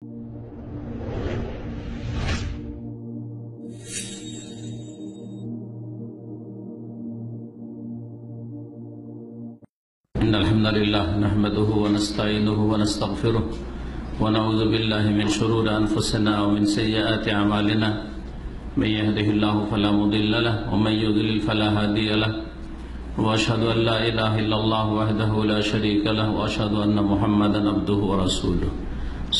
إن الحمد لله نحمده ونستعينه ونستغفره ونعوذ بالله من شرور أنفسنا ومن سيئات أعمالنا من يهده الله فلا مضل له ومن يضلل فلا هادي له وأشهد أن لا إله إلا الله وحده لا شريك له وأشهد أن محمدا عبده ورسوله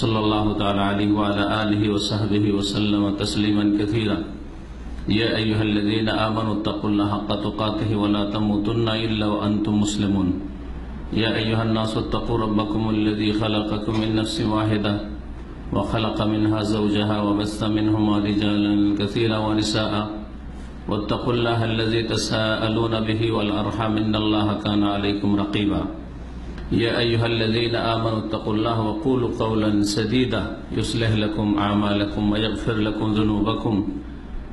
صلى الله تعالى عليه وعلى آله وصحبه وسلم تسليما كثيرا يا أيها الذين آمنوا اتقوا الله حق تقاته ولا تموتن إلا وأنتم مسلمون يا أيها الناس اتقوا ربكم الذي خلقكم من نفس واحدة وخلق منها زوجها وبث منهما رجالا كثيرا ونساء واتقوا الله الذي تساءلون به والأرحام إن الله كان عليكم رقيبا يا أيها الذين آمنوا اتقوا الله وقولوا قولا سديدا يصلح لكم أعمالكم ويغفر لكم ذنوبكم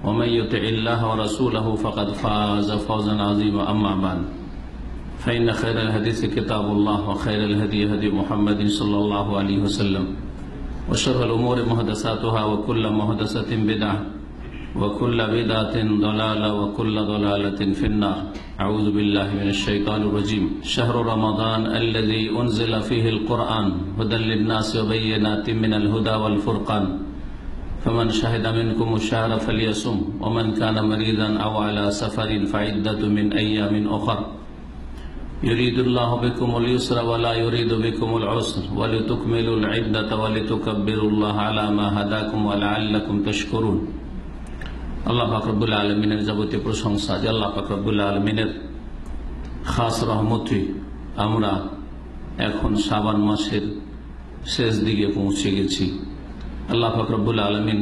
ومن يطع الله ورسوله فقد فاز فوزا عظيما أما بعد فإن خير الحديث كتاب الله وخير الهدي هدي محمد صلى الله عليه وسلم وشر الأمور محدثاتها وكل محدثة بدعة وكل بدعة ضلالة وكل ضلالة في النار أعوذ بالله من الشيطان الرجيم شهر رمضان الذي أنزل فيه القرآن هدى للناس وبينات من الهدى والفرقان فمن شهد منكم الشهر فليصم ومن كان مريضا أو على سفر فعدة من أيام أخر يريد الله بكم اليسر ولا يريد بكم العسر ولتكملوا العدة ولتكبروا الله على ما هداكم ولعلكم تشكرون আল্লাহ পাক রব্বুল আলামিনের যাবতীয় প্রশংসা যে আল্লাহ পাক রব্বুল আলামিনের খাস রহমতে আমরা এখন শাবান মাসের শেষ দিকে পৌঁছে গেছি। আল্লাহ পাক রব্বুল আলামিন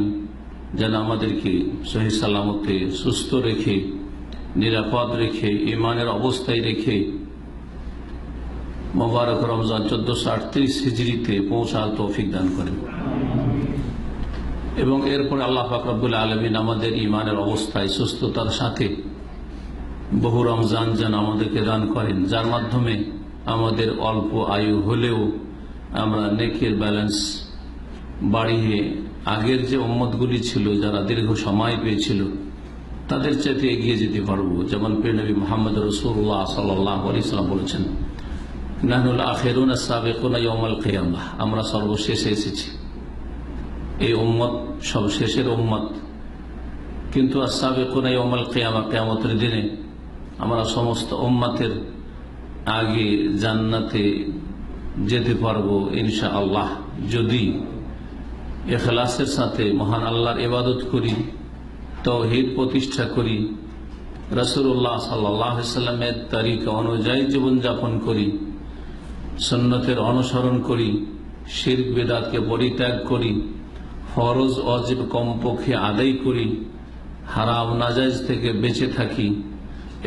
যেন আমাদেরকে সহি সালামতে সুস্থ রেখে নিরাপদ রেখে ঈমানের অবস্থায় রেখে মোবারক রমজান 1438 হিজরিতে পৌঁছার তৌফিক দান করেন এবং এরপরে আল্লাহ পাক রব্বুল আলামিন আমাদের ঈমানের অবস্থায় সুস্থতার সাথে বহু রমজান যেন আমাদেরকে দান করেন, যার মাধ্যমে আমাদের অল্প আয়ু হলেও আমরা নেকের ব্যালেন্স বাড়িয়ে আগের যে উম্মতগুলি ছিল যারা দীর্ঘ সময় পেয়েছিল তাদের চাইতে এগিয়ে যেতে পারবো। যেমন প্রিয় নবী মুহাম্মদ রাসূলুল্লাহ সাল্লাল্লাহু আলাইহি ওয়াসাল্লাম বলেছেন, নাহনুল আখিরুন আস-সাবিকুনা ইয়াউমাল কিয়ামাহ, আমরা সর্বশেষে এসেছি। এই উম্মত সবশেষের উম্মত, কিন্তু আস-সাবিকুনা ইয়াউমাল কিয়ামাহ, কিয়ামতের দিনে আমরা সমস্ত উম্মতের আগে জান্নাতে যেতে পারবো ইনশাআল্লাহ, যদি ইখলাসের সাথে মহান আল্লাহর ইবাদত করি, তাওহীদ প্রতিষ্ঠা করি, রাসূলুল্লাহ সাল্লাল্লাহু আলাইহি ওয়াসাল্লামের তরিকা অনুযায়ী জীবনযাপন করি, সুন্নতের অনুসরণ করি, শিরক বিদআতকে পরিত্যাগ করি, ফরজ ওয়াজিব কমপক্ষে আদায় করি, হারাম নাজায়েজ থেকে বেঁচে থাকি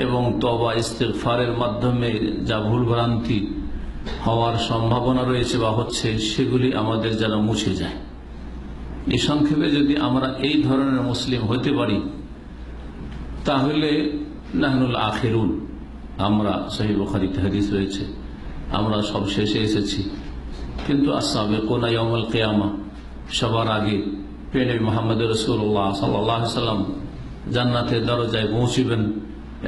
এবং তওবা ইস্তিগফারের মাধ্যমে যা ভুলভ্রান্তি হওয়ার সম্ভাবনা রয়েছে বা হচ্ছে সেগুলি আমাদের যেন মুছে যায়। এই সংক্ষেপে যদি আমরা এই ধরনের মুসলিম হতে পারি তাহলে নাহনুল আখিরুন, আমরা সহিহ বুখারীতে হাদিস রয়েছে আমরা সব শেষে এসেছি। কিন্তু আস-সাবিকুনা ইয়াউমাল কিয়ামাহ, সবার আগে প্রিয় নবী মুহাম্মদ রাসূলুল্লাহ সাল্লাল্লাহু আলাইহি ওয়াসাল্লাম জান্নাতের দরজায় পৌঁছবেন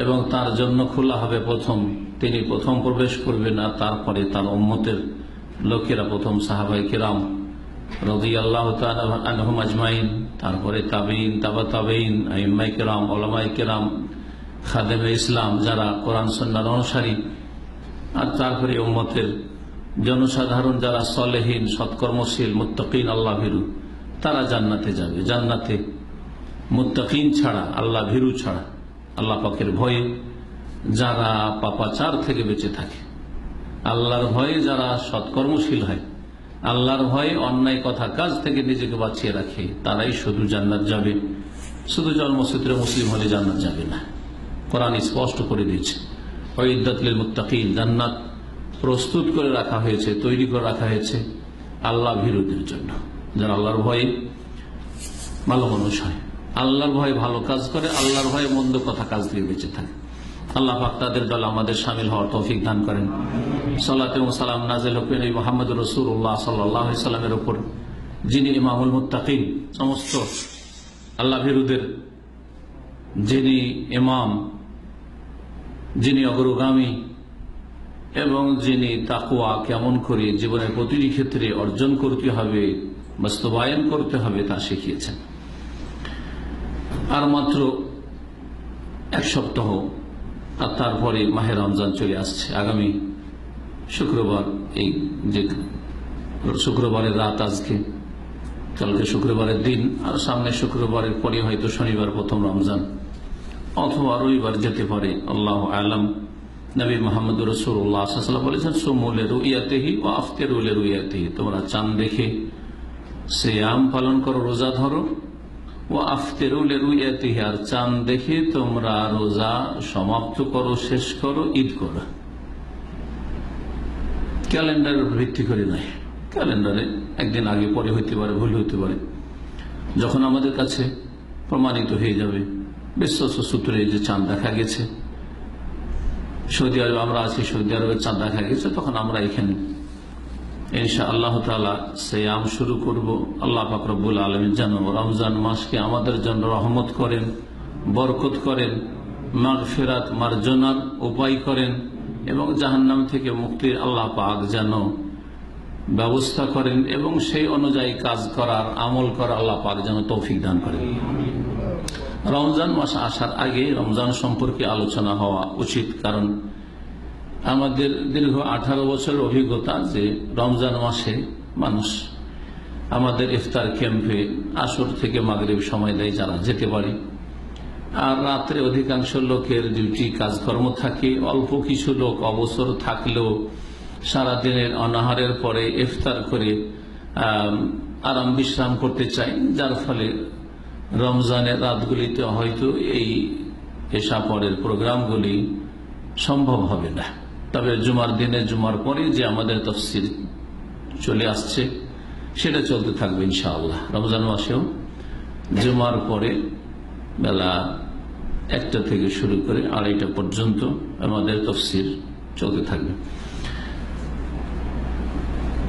এবং তার জন্য খোলা হবে প্রথম, তিনি প্রথম প্রবেশ করবেন আর তারপরে তার উম্মতের লোকেরা, প্রথম সাহাবায়ে কিরাম রাদিয়াল্লাহু তাআলা আনহুম আজমাইন, তারপরে তাবেঈন, তাবা তাবেঈন, আইম্মায়ে কিরাম, উলামায়ে কিরাম, খাদেমে ইসলাম যারা কোরআন সুন্নাহর অনুসারী, আর তারপরে উম্মতের জনসাধারণ যারা সালেহীন, সৎকর্মশীল, মুত্তাকিন, আল্লাহ ভীরু, তারা জান্নাতে যাবে। জান্নাতে মুত্তাকিন ছাড়া, আল্লাহ ভীরু ছাড়া, আল্লাহ পাকের ভয়ে যারা পাপাচার থেকে বেঁচে থাকে, আল্লাহর ভয়ে যারা সৎকর্মশীল হয়, আল্লাহর ভয়ে অন্যায় কথা কাজ থেকে নিজেকে বাঁচিয়ে রাখে, তারাই শুধু জান্নাত যাবে। শুধু জন্মসূত্রে মুসলিম হলে জান্নাত যাবে না। কোরআন স্পষ্ট করে দিয়েছে, উইদ্দাত লিল মুত্তাকিন, জান্নাত প্রস্তুত করে রাখা হয়েছে, তৈরি করে রাখা হয়েছে আল্লাহ ভীরুদের জন্য, যারা আল্লাহর ভয়ে ভালো মানুষ হয়, আল্লাহর ভয়ে ভালো কাজ করে, আল্লাহর ভয়ে মন্দ কথা কাজ দিয়ে বেঁচে থাকে। আল্লাহ পাক তাদের দল আমাদের শামিল হওয়ার তৌফিক দান করেন। সালাত এবং সালাম নাযিল হোক নবী মুহাম্মদ রাসূলুল্লাহ সাল্লাল্লাহু আলাইহি ওয়াসাল্লামের উপর, যিনি ইমামুল মুত্তাকিন, সমস্ত আল্লাহ ভীরুদের যিনি ইমাম, যিনি অগ্রগামী এবং যিনি তাকওয়া কেমন করে জীবনের প্রতিটি ক্ষেত্রে অর্জন করতে হবে, বাস্তবায়ন করতে হবে তা শিখিয়েছেন। আর মাত্র এক সপ্তাহ, আর তারপরে মাহে রমজান চলে আসছে। আগামী শুক্রবার, এই যে শুক্রবারের রাত আজকে, কালকে শুক্রবারের দিন, আর সামনে শুক্রবারের পরে হয়তো শনিবার প্রথম রমজান অথবা রবিবার যেতে পারে, আল্লাহ আলম। নবী মোহাম্মদ রাসূলুল্লাহ সাল্লাল্লাহু আলাইহি ওয়াসাল্লাম বলেছেন, সুমু লিরুইয়াতিহি ওয়া আফতিরু লিরুইয়াতিহি, তোমরা চাঁদ দেখে সিয়াম পালন করো, রোজা ধরো, ওয়া আফতিরু লিরুইয়াতিহি, আর চাঁদ দেখে তোমরা রোজা সমাপ্ত করো, শেষ করো, ঈদ করো। ক্যালেন্ডারের ভিত্তি করে নয়। ক্যালেন্ডারে একদিন আগে পরে হইতে পারে, ভুল হইতে পারে। যখন আমাদের কাছে প্রমাণিত হয়ে যাবে বিশ্বস্ত সূত্রে যে চাঁদ দেখা গেছে, সৌদি আরবে আমরা আছি, সৌদি আরবের চাঁদ দেখা গেছে, তখন আমরা এখানে ইনশাআল্লাহ তাআলা সিয়াম শুরু করব। আল্লাহ পাক রব্বুল আলামিন যেন রমজান মাসকে আমাদের জন্য রহমত করেন, বরকত করেন, মাগফিরাত মার্জনার উপায় করেন এবং জাহান্নাম থেকে মুক্তির আল্লাহ পাক যেন ব্যবস্থা করেন এবং সেই অনুযায়ী কাজ করার, আমল করার আল্লাহ পাক যেন তৌফিক দান করেন। রমজান মাস আসার আগে রমজান সম্পর্কে আলোচনা হওয়া উচিত, কারণ আমাদের দীর্ঘ 18 বছরের অভিজ্ঞতা যে রমজান মাসে মানুষ আমাদের ইফতার ক্যাম্পে আসর থেকে মাগরিব সময় দেয়, যারা যেতে পারে। আর রাত্রে অধিকাংশ লোকের ডিউটি কাজকর্ম থাকে, অল্প কিছু লোক অবসর থাকলেও সারাদিনের অনাহারের পরে ইফতার করে আরাম বিশ্রাম করতে চায়, যার ফলে রমজানের রাতগুলিতে হয়তো এই এশা পরের প্রোগ্রামগুলি সম্ভব হবে না। তবে জুমার দিনে, জুমার পরে যে আমাদের তাফসীর চলে আসছে সেটা চলতে থাকবে ইনশাআল্লাহ। রমজান মাসেও জুমার পরে বেলা 1টা থেকে শুরু করে 2:30 পর্যন্ত আমাদের তাফসীর চলতে থাকবে।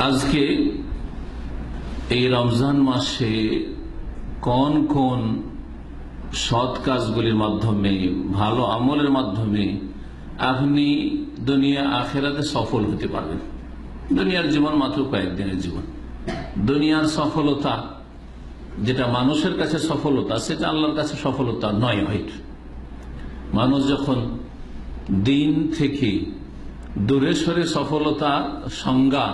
আজকে এই রমজান মাসে কোন কোন সৎ কাজগুলির মাধ্যমে, ভালো আমলের মাধ্যমে আপনি দুনিয়া আখেরাতে সফল হতে পারবেন। দুনিয়ার জীবন মাত্র কয়েকদিনের জীবন। দুনিয়ার সফলতা যেটা মানুষের কাছে সফলতা, সেটা আল্লাহর কাছে সফলতা নয়। হয়তো মানুষ যখন দিন থেকে দূরে সরে সফলতা সংজ্ঞা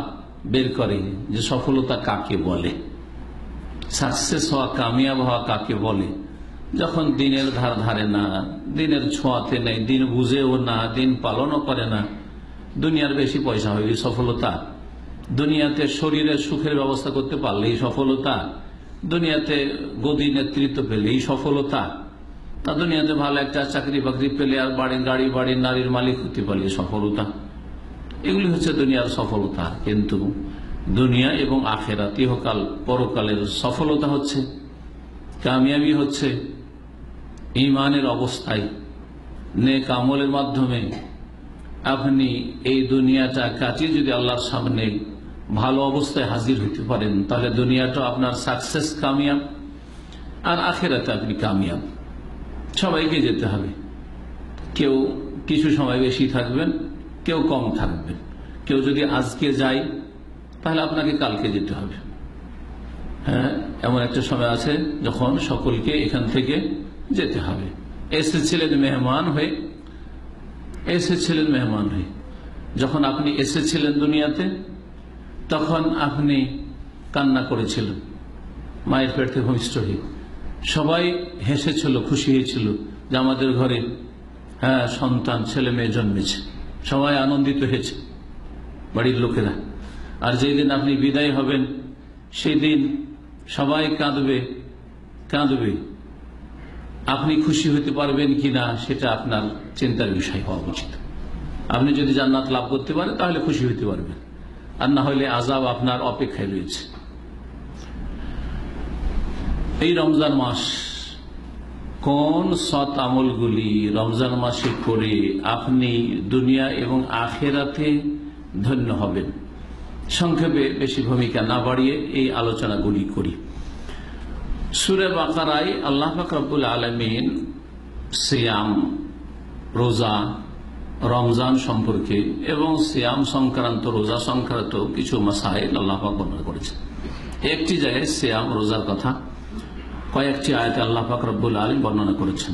বের করে, যে সফলতা কাকে বলে, সাকসেস হওয়া, কামিয়াব হওয়া কাকে বলে, যখন দিনের ধার ধারে না, দিনের ছোঁয়াতে নেই, দিন বুঝেও না, দিন পালনও করে না, দুনিয়ার বেশি পয়সা হইলে সফলতা, দুনিয়াতে শরীরের সুখের ব্যবস্থা করতে পারলেই সফলতা, দুনিয়াতে গদি নেতৃত্ব পেলেই সফলতা, তা দুনিয়াতে ভালো একটা চাকরি বাকরি পেলে আর গাড়ি বাড়ি নারীর মালিক হতে পারলে সফলতা। এগুলি হচ্ছে দুনিয়ার সফলতা। কিন্তু দুনিয়া এবং আখেরাত, ইহকাল পরকালের সফলতা হচ্ছে, কামিয়াবি হচ্ছে ঈমানের অবস্থায়, নেক আমলের মাধ্যমে আপনি এই দুনিয়াটা কাটিয়ে যদি আল্লাহর সামনে ভালো অবস্থায় হাজির হইতে পারেন, তাহলে দুনিয়াটা আপনার সাকসেস, কামিয়াব, আর আখেরাতে আপনি কামিয়াব। সবাইকে যেতে হবে, কেউ কিছু সময় বেশি থাকবেন, কেউ কম থাকবেন। কেউ যদি আজকে যায় তাহলে আপনাকে কালকে যেতে হবে। হ্যাঁ, এমন একটা সময় আছে যখন সকলকে এখান থেকে যেতে হবে। এসেছিলেন মেহমান হয়ে, এসেছিলেন মেহমান হয়ে। যখন আপনি এসেছিলেন দুনিয়াতে, তখন আপনি কান্না করেছিলেন মায়ের পেট থেকে ভূমিষ্ঠ হয়ে। সবাই হেসেছিল, খুশি হয়েছিল যে আমাদের ঘরে সন্তান, ছেলে মেয়ে জন্মেছে। সবাই আনন্দিত হয়েছে, বাড়ির লোকেরা। আর যেই দিন আপনি বিদায় হবেন, সেই দিন সবাই কাঁদবে। আপনি খুশি হতে পারবেন কিনা সেটা আপনার চিন্তার বিষয় হওয়া উচিত। আপনি যদি জান্নাত লাভ করতে পারেন তাহলে খুশি হতে পারবেন, আর না হলে আযাব আপনার অপেক্ষায় রয়েছে। এই রমজান মাস, কোন সৎ আমলগুলি রমজান মাসে করে আপনি দুনিয়া এবং আখেরাতে ধন্য হবেন, সংক্ষেপে বেশি ভূমিকা না বাড়িয়ে এই আলোচনাগুলি করি। সূরা বাকারায় আল্লাহ পাক রব্বুল আলামিন সিয়াম, রোজা, রমজান সম্পর্কে এবং সিয়াম সংক্রান্ত, রোজা সংক্রান্ত কিছু মাসাইল আল্লাহ পাক বর্ণনা করেছেন। একটি জায়গায় সিয়াম, রোজার কথা কয়েকটি আয়াতে আল্লাহ পাক রব্বুল আলামিন বর্ণনা করেছেন,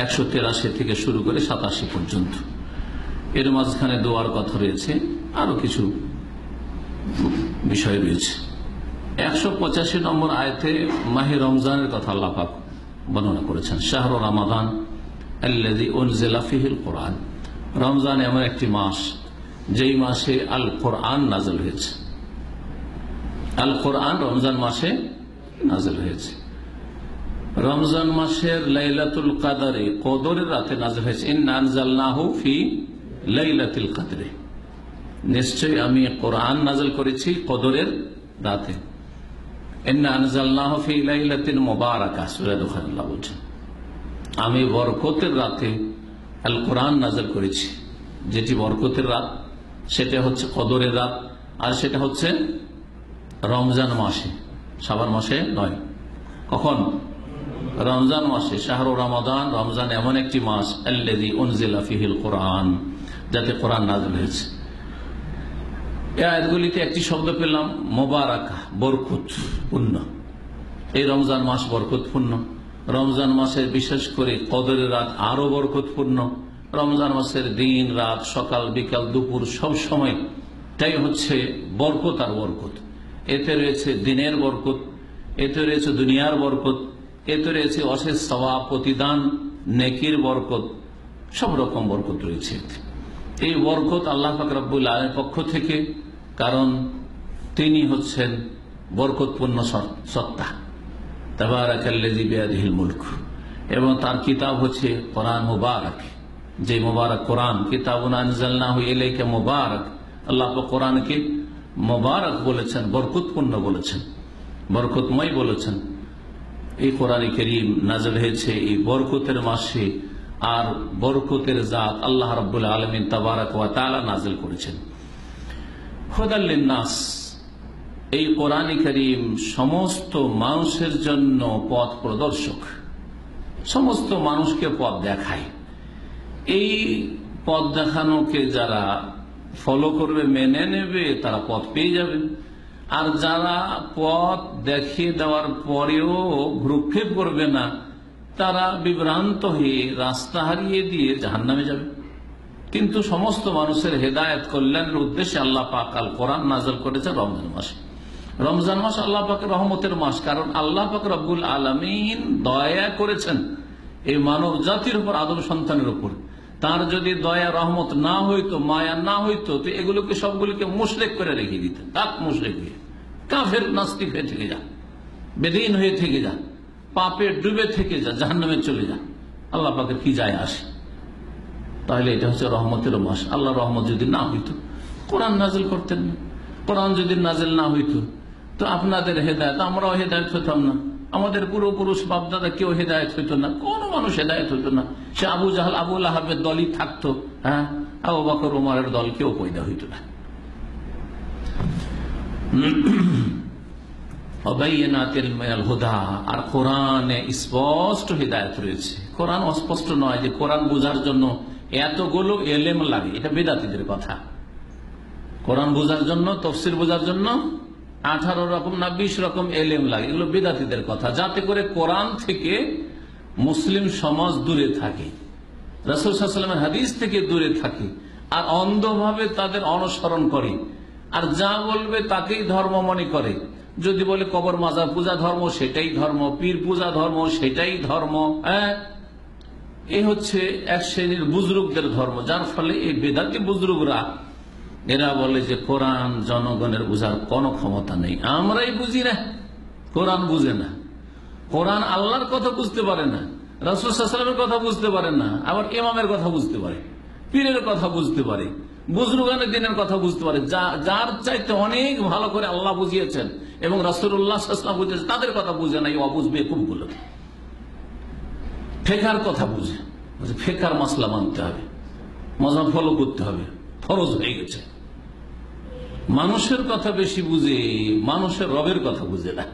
183 থেকে শুরু করে 87 পর্যন্ত। এর মাঝখানে দোয়ার কথা রয়েছে, আরো কিছু বিষয় রয়েছে। 185 নম্বর আয়াতে মাহে রমজানের কথা আল্লাহ পাক বর্ণনা করেছেন। শাহরু রমাদান আল্লাযী উনজিলা ফীহিল কুরআন, রমজান এমন একটি মাস যেই মাসে আল কোরআন নাযিল হয়েছে। আল কোরআন রমজান মাসে নাযিল হয়েছে। রমজান মাসের লাইলাতুল কদরে, কদরের রাতে নাযিল হয়েছে। ইন্না আনজালনাহু ফি লাইলাতুল কদরে, নিশ্চয়ই আমি কোরআন নাযিল করেছি কদরের রাতে। ইন্না আনজালনাহু ফি লাইলাতিন মুবারাকাহ, সূরা দুখান আল্লাহ বলেছেন আমি বরকতের রাতে আল কোরআন নাযিল করেছি। যেটি বরকতের রাত সেটা হচ্ছে কদরের রাত, আর সেটা হচ্ছে রমজান মাসে, শাবান মাসে নয়। কখন? রমজান মাসে। শাহরু রমাদান, রমজান এমন একটি মাস আল্লাযী উনজিলা ফীহিল কুরআন, যাতে কোরআন নাযিল হয়েছে। এই আয়াতগুলিতে একটি শব্দ পেলাম মুবারাকা, বরকতপূর্ণ। এই রমজান মাস বরকতপূর্ণ। রমজান মাসের বিশেষ করে কদরের রাত আরো বরকতপূর্ণ। রমজান মাসের দিন, রাত, সকাল, বিকাল, দুপুর সব সময়টাই হচ্ছে বরকত আর বরকত। এতে রয়েছে দিনের বরকত, এতে রয়েছে দুনিয়ার বরকত, এতে রয়েছে অশেষ সওয়াব, প্রতিদান, নেকির বরকত, সব রকম বরকত রয়েছে। এই বরকত আল্লাহ পাক রব্বুল আলামিনের পক্ষ থেকে, কারণ তিনি হচ্ছেন বরকতপূর্ণ সত্তা। তাবারাকাল্লাযী বিয়াদিহিল মুলক, এবং তার কিতাব হচ্ছে কোরআন মুবারক, যে মুবারক কোরআন। কিতাবুন আনজালনাহু ইলাইকা মুবারক, আল্লাহ পাক কোরআনকে মুবারক বলেছেন, বরকতপূর্ণ বলেছেন, বরকতময় বলেছেন। এই কোরআনে কারীম নাযিল হয়েছে এই বরকতের মাসে, আর বরকতের জাত আল্লাহ রাব্বুল আলামিন তাবারাক ওয়া তাআলা নাযিল করেছেন। হুদাল লিন্নাস, এই কোরআন কারীম সমস্ত মানুষের জন্য পথ প্রদর্শক, সমস্ত মানুষকে পথ দেখায়। এই পথ দেখানোকে যারা ফলো করবে, মেনে নেবে, তারা পথ পেয়ে যাবে। আর যারা পথ দেখিয়ে দেওয়ার পরেও ভ্রুক্ষেপ করবে না, তারা বিভ্রান্ত হয়ে রাস্তা হারিয়ে দিয়ে জাহান্নামে যাবে। কিন্তু সমস্ত মানুষের হেদায়েত, কল্যাণের উদ্দেশ্যে আল্লাহ পাক আল কোরআন নাযিল করেছে রমজান মাসে। রমজান মাস আল্লাহ পাকের রহমতের মাস, কারণ আল্লাহ পাক রব্বুল আলামিন দয়া করেছেন এই মানব জাতির উপর, আদম সন্তানের উপর। তার যদি দয়া রহমত না হইতো, মায়া না হইতো, তো এগুলোকে সবগুলিকে মুশরিক করে রেখে দিতেন। তাক মুশরিক হয়ে, কাফের নাস্তিক হয়ে থেকে যা, বেদীন হয়ে থেকে যা, পাপে ডুবে থেকে যা, জাহান্নামে চলে যা, আল্লাহ পাকের কি যায় আসে? তাহলে এটা হচ্ছে রহমতের মাস। আল্লাহ রহমত যদি না হইতো কোরআন নাজিল করতেন না। কোরআন যদি নাজিল না হইতো তো আপনাদের হেদায়েত, আমরাও হেদায়েত হইতাম না, আমাদের পূর্বপুরুষ বাপদাদা কেউ হেদায়েত হইতো না, কোন মানুষ হেদায়েত হইতো না। সে আবু জাহাল, আবু লাহাবের দলই থাকতো, হ্যাঁ, আবু বকর ওমরের দল কেউ পয়দা হইতো না। আর কোরআনে স্পষ্ট হিদায়ত রয়েছে। কোরআন অস্পষ্ট নয় যে কোরআন বোঝার জন্য এতগুলো এলেম লাগে, এটা বেদাতীদের কথা। কোরআন বোঝার জন্য, তাফসীর বোঝার জন্য 18 রকম না 20 রকম এলেম লাগে, এগুলো বেদাতীদের কথা। যাতে করে কোরআন থেকে মুসলিম সমাজ দূরে থাকে, রাসূল সাল্লাল্লাহু আলাইহি ওয়াসাল্লামের হাদিস থেকে দূরে থাকে, আর অন্ধভাবে তাদের অনুসরণ করে, আর যা বলবে তাকেই ধর্ম মনে করে। যদি বলে কবর মাজার পূজা ধর্ম, সেটাই ধর্ম, পীর পূজা ধর্ম, সেটাই ধর্ম। হ্যাঁ, এই হচ্ছে এক শ্রেণীর বুজরুকদের ধর্ম। যার ফলে এই বেদাতি বুজরুকরা এরা বলে যে কোরআন জনগণের বুঝার কোনো ক্ষমতা নেই, আমরাই বুঝি না, কোরআন বুঝে না। কোরআন আল্লাহর কথা বুঝতে পারে না, রাসূল সাল্লাল্লাহু আলাইহি ওয়াসাল্লামের কথা বুঝতে পারে না, আবার ইমামের কথা বুঝতে পারে, পীরের কথা বুঝতে পারে, বুজরুগানের দিনের কথা বুঝতে পারে। যার চাইতে অনেক ভালো করে আল্লাহ বুঝিয়েছেন এবং রাসূলুল্লাহ সাল্লাল্লাহু আলাইহি ওয়াসাল্লাম বুঝিয়েছেন, তাদের কথা বুঝে না। অবুঝবে খুব গুলো ফেকার কথা বুঝে, ফেকার মাসলা মানতে হবে, মাযহাব ফলো করতে হবে, ফরজ হয়ে গেছে। মানুষের কথা বেশি বুঝে, মানুষের রবের কথা বুঝে না।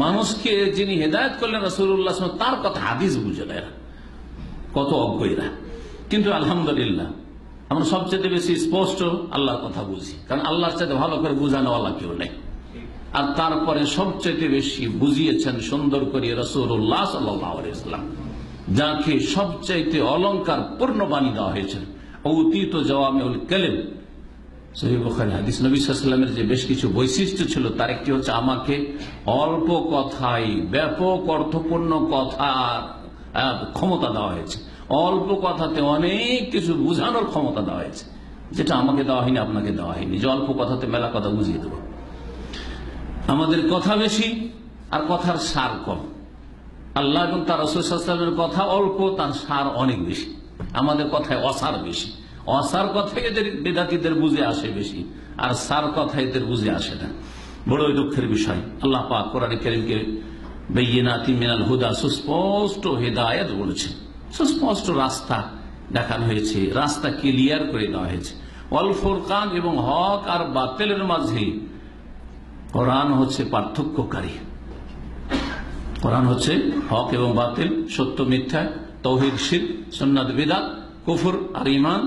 মানুষকে যিনি হেদায়েত করলেন রাসূলুল্লাহ সাল্লাল্লাহু আলাইহি ওয়াসাল্লাম, তার কথা হাদিস বুঝে না এরা, কত অজ্ঞরা। কিন্তু আলহামদুলিল্লাহ আমরা সবচেয়ে বেশি স্পষ্ট আল্লাহর কথা বুঝি, কারণ আল্লাহর চাইতে ভালো করে বুঝানোওয়ালা কেউ নেই। আর তারপরে সবচেয়ে বেশি বুঝিয়েছেন সুন্দর করে রাসূলুল্লাহ সাল্লাল্লাহু আলাইহি ওয়াসাল্লাম, যাকে সবচাইতে অলংকার পূর্ণ বাণী দেওয়া হয়েছে। অতীত জাওয়ামিউল কালিম, সহিহ বুখারী হাদিস। নবী সাল্লাল্লাহু আলাইহি ওয়াসাল্লামের যে বেশ কিছু বৈশিষ্ট্য ছিল, তার একটি হচ্ছে আমাকে অল্প কথায় ব্যাপক অর্থপূর্ণ কথা ক্ষমতা দেওয়া হয়েছে। অল্প কথাতে অনেক কিছু বুঝানোর ক্ষমতা দেওয়া হয়েছে, যেটা আমাকে দেওয়া হয়নি, আপনাকে দেওয়া হয়নি, যে অল্প কথাতে মেলা কথা বুঝিয়ে দেবো। আমাদের কথা বেশি আর কথার সার কম। আল্লাহ এবং তার রাসূল সাল্লাল্লাহু আলাইহি ওয়াসাল্লামের কথা অল্প, তার সার অনেক বেশি। আমাদের কথায় অসার বেশি, অসার কথাই এদের বিদাতীদের বুঝে আসে বেশি, আর সার কথা এদের বুঝে আসে না। বড়ই দুঃখের বিষয়। আল্লাহ পাক কোরআনে কারীমকে বাইয়িনাতিন মিনাল হুদা, সুস্পষ্ট হেদায়েত বলেছেন, সুস্পষ্ট রাস্তা দেখানো হয়েছে, রাস্তা ক্লিয়ার করে দেওয়া হয়েছে। ওয়াল ফুরকান, এবং হক আর বাতিলের মাঝে কোরআন হচ্ছে পার্থক্যকারী। কোরআন হচ্ছে হক এবং বাতিল, সত্য মিথ্যা, তাওহীদ শিরক, সুন্নাত বিদআত, কুফর আর ঈমান,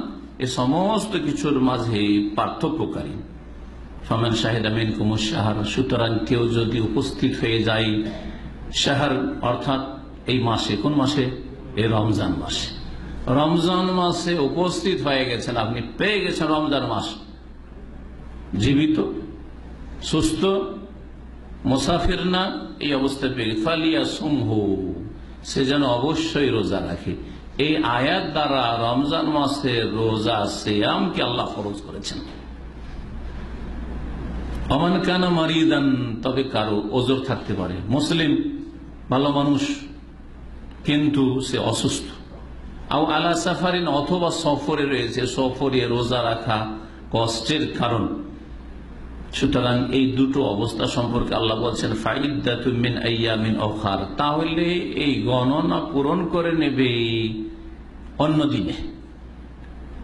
এই সমস্ত কিছুর মাঝে পার্থক্যকারী। ফামান শাহিদা মিনকুমুশ শাহর, সুতরাং কেউ যদি উপস্থিত হয়ে যায় শাহর অর্থাৎ এই মাসে, কোন মাসে? এই রমজান মাসে। রমজান মাসে উপস্থিত হয়ে গেছেন, আপনি পেয়ে গেছেন রমজান মাস, জীবিত সুস্থ মুসাফির না, এই অবস্থায় পেয়ে ফালিয়াসুমহু, সে যেন অবশ্যই রোজা রাখে। এই আয়াত দ্বারা রমজান মাসের রোজা সিয়ামকে আল্লাহ ফরজ করেছেন। ওমান কানা মারিদান, তবে কারো ওজর থাকতে পারে, মুসলিম ভালো মানুষ কিন্তু সে অসুস্থ, আও আলা সাফারিন, অথবা সফরে রয়েছে, সফরে রোজা রাখা কষ্টের কারণ। সুতরাং এই দুটো অবস্থা সম্পর্কে আল্লাহ বলছেন ফাইদ্দাতুম মিন আইয়ামিন উখর, তাহলে এই গণনা পূরণ করে নেবে অন্য দিনে।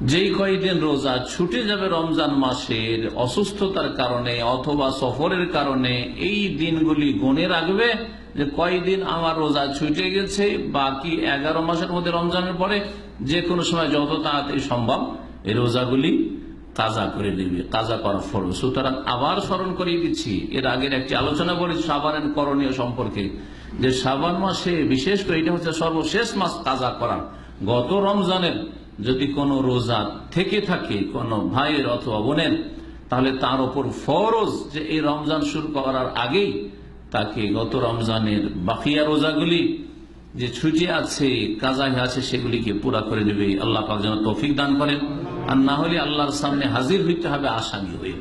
যেই কয়দিন রোজা ছুটে যাবে রমজান মাসের অসুস্থতার কারণে অথবা সফরের কারণে, এই দিনগুলি গণে রাখবে যে কয়দিন আমার রোজা ছুটে গেছে, বাকি 11 মাসের মধ্যে রমজানের পরে যে কোনো সময় যত তাড়াতাড়ি সম্ভব এই রোজাগুলি কাজা করে নেবে, কাজা করা ফরজ। সুতরাং আবার স্মরণ করিয়ে দিচ্ছি, এর আগের একটি আলোচনা করেছি শাবানের করণীয় সম্পর্কে, যে শাবান মাসে বিশেষ করে এটা হচ্ছে সর্বশেষ মাস কাজা করার। গত রমজানের যদি কোনো রোজা থেকে থাকে কোনো ভাইয়ের অথবা বোনের, তাহলে তার উপর ফরজ যে এই রমজান শুরু করার আগেই তাকে গত রমজানের বাকিয়া রোজাগুলি যে ছুটি আছে, কাজা আছে, সেগুলিকে পুরা করে নেবে। আল্লাহ পাক যেন তৌফিক দান করেন। আর না হলে আল্লাহর সামনে হাজির হইতে হবে আসামি হয়ে,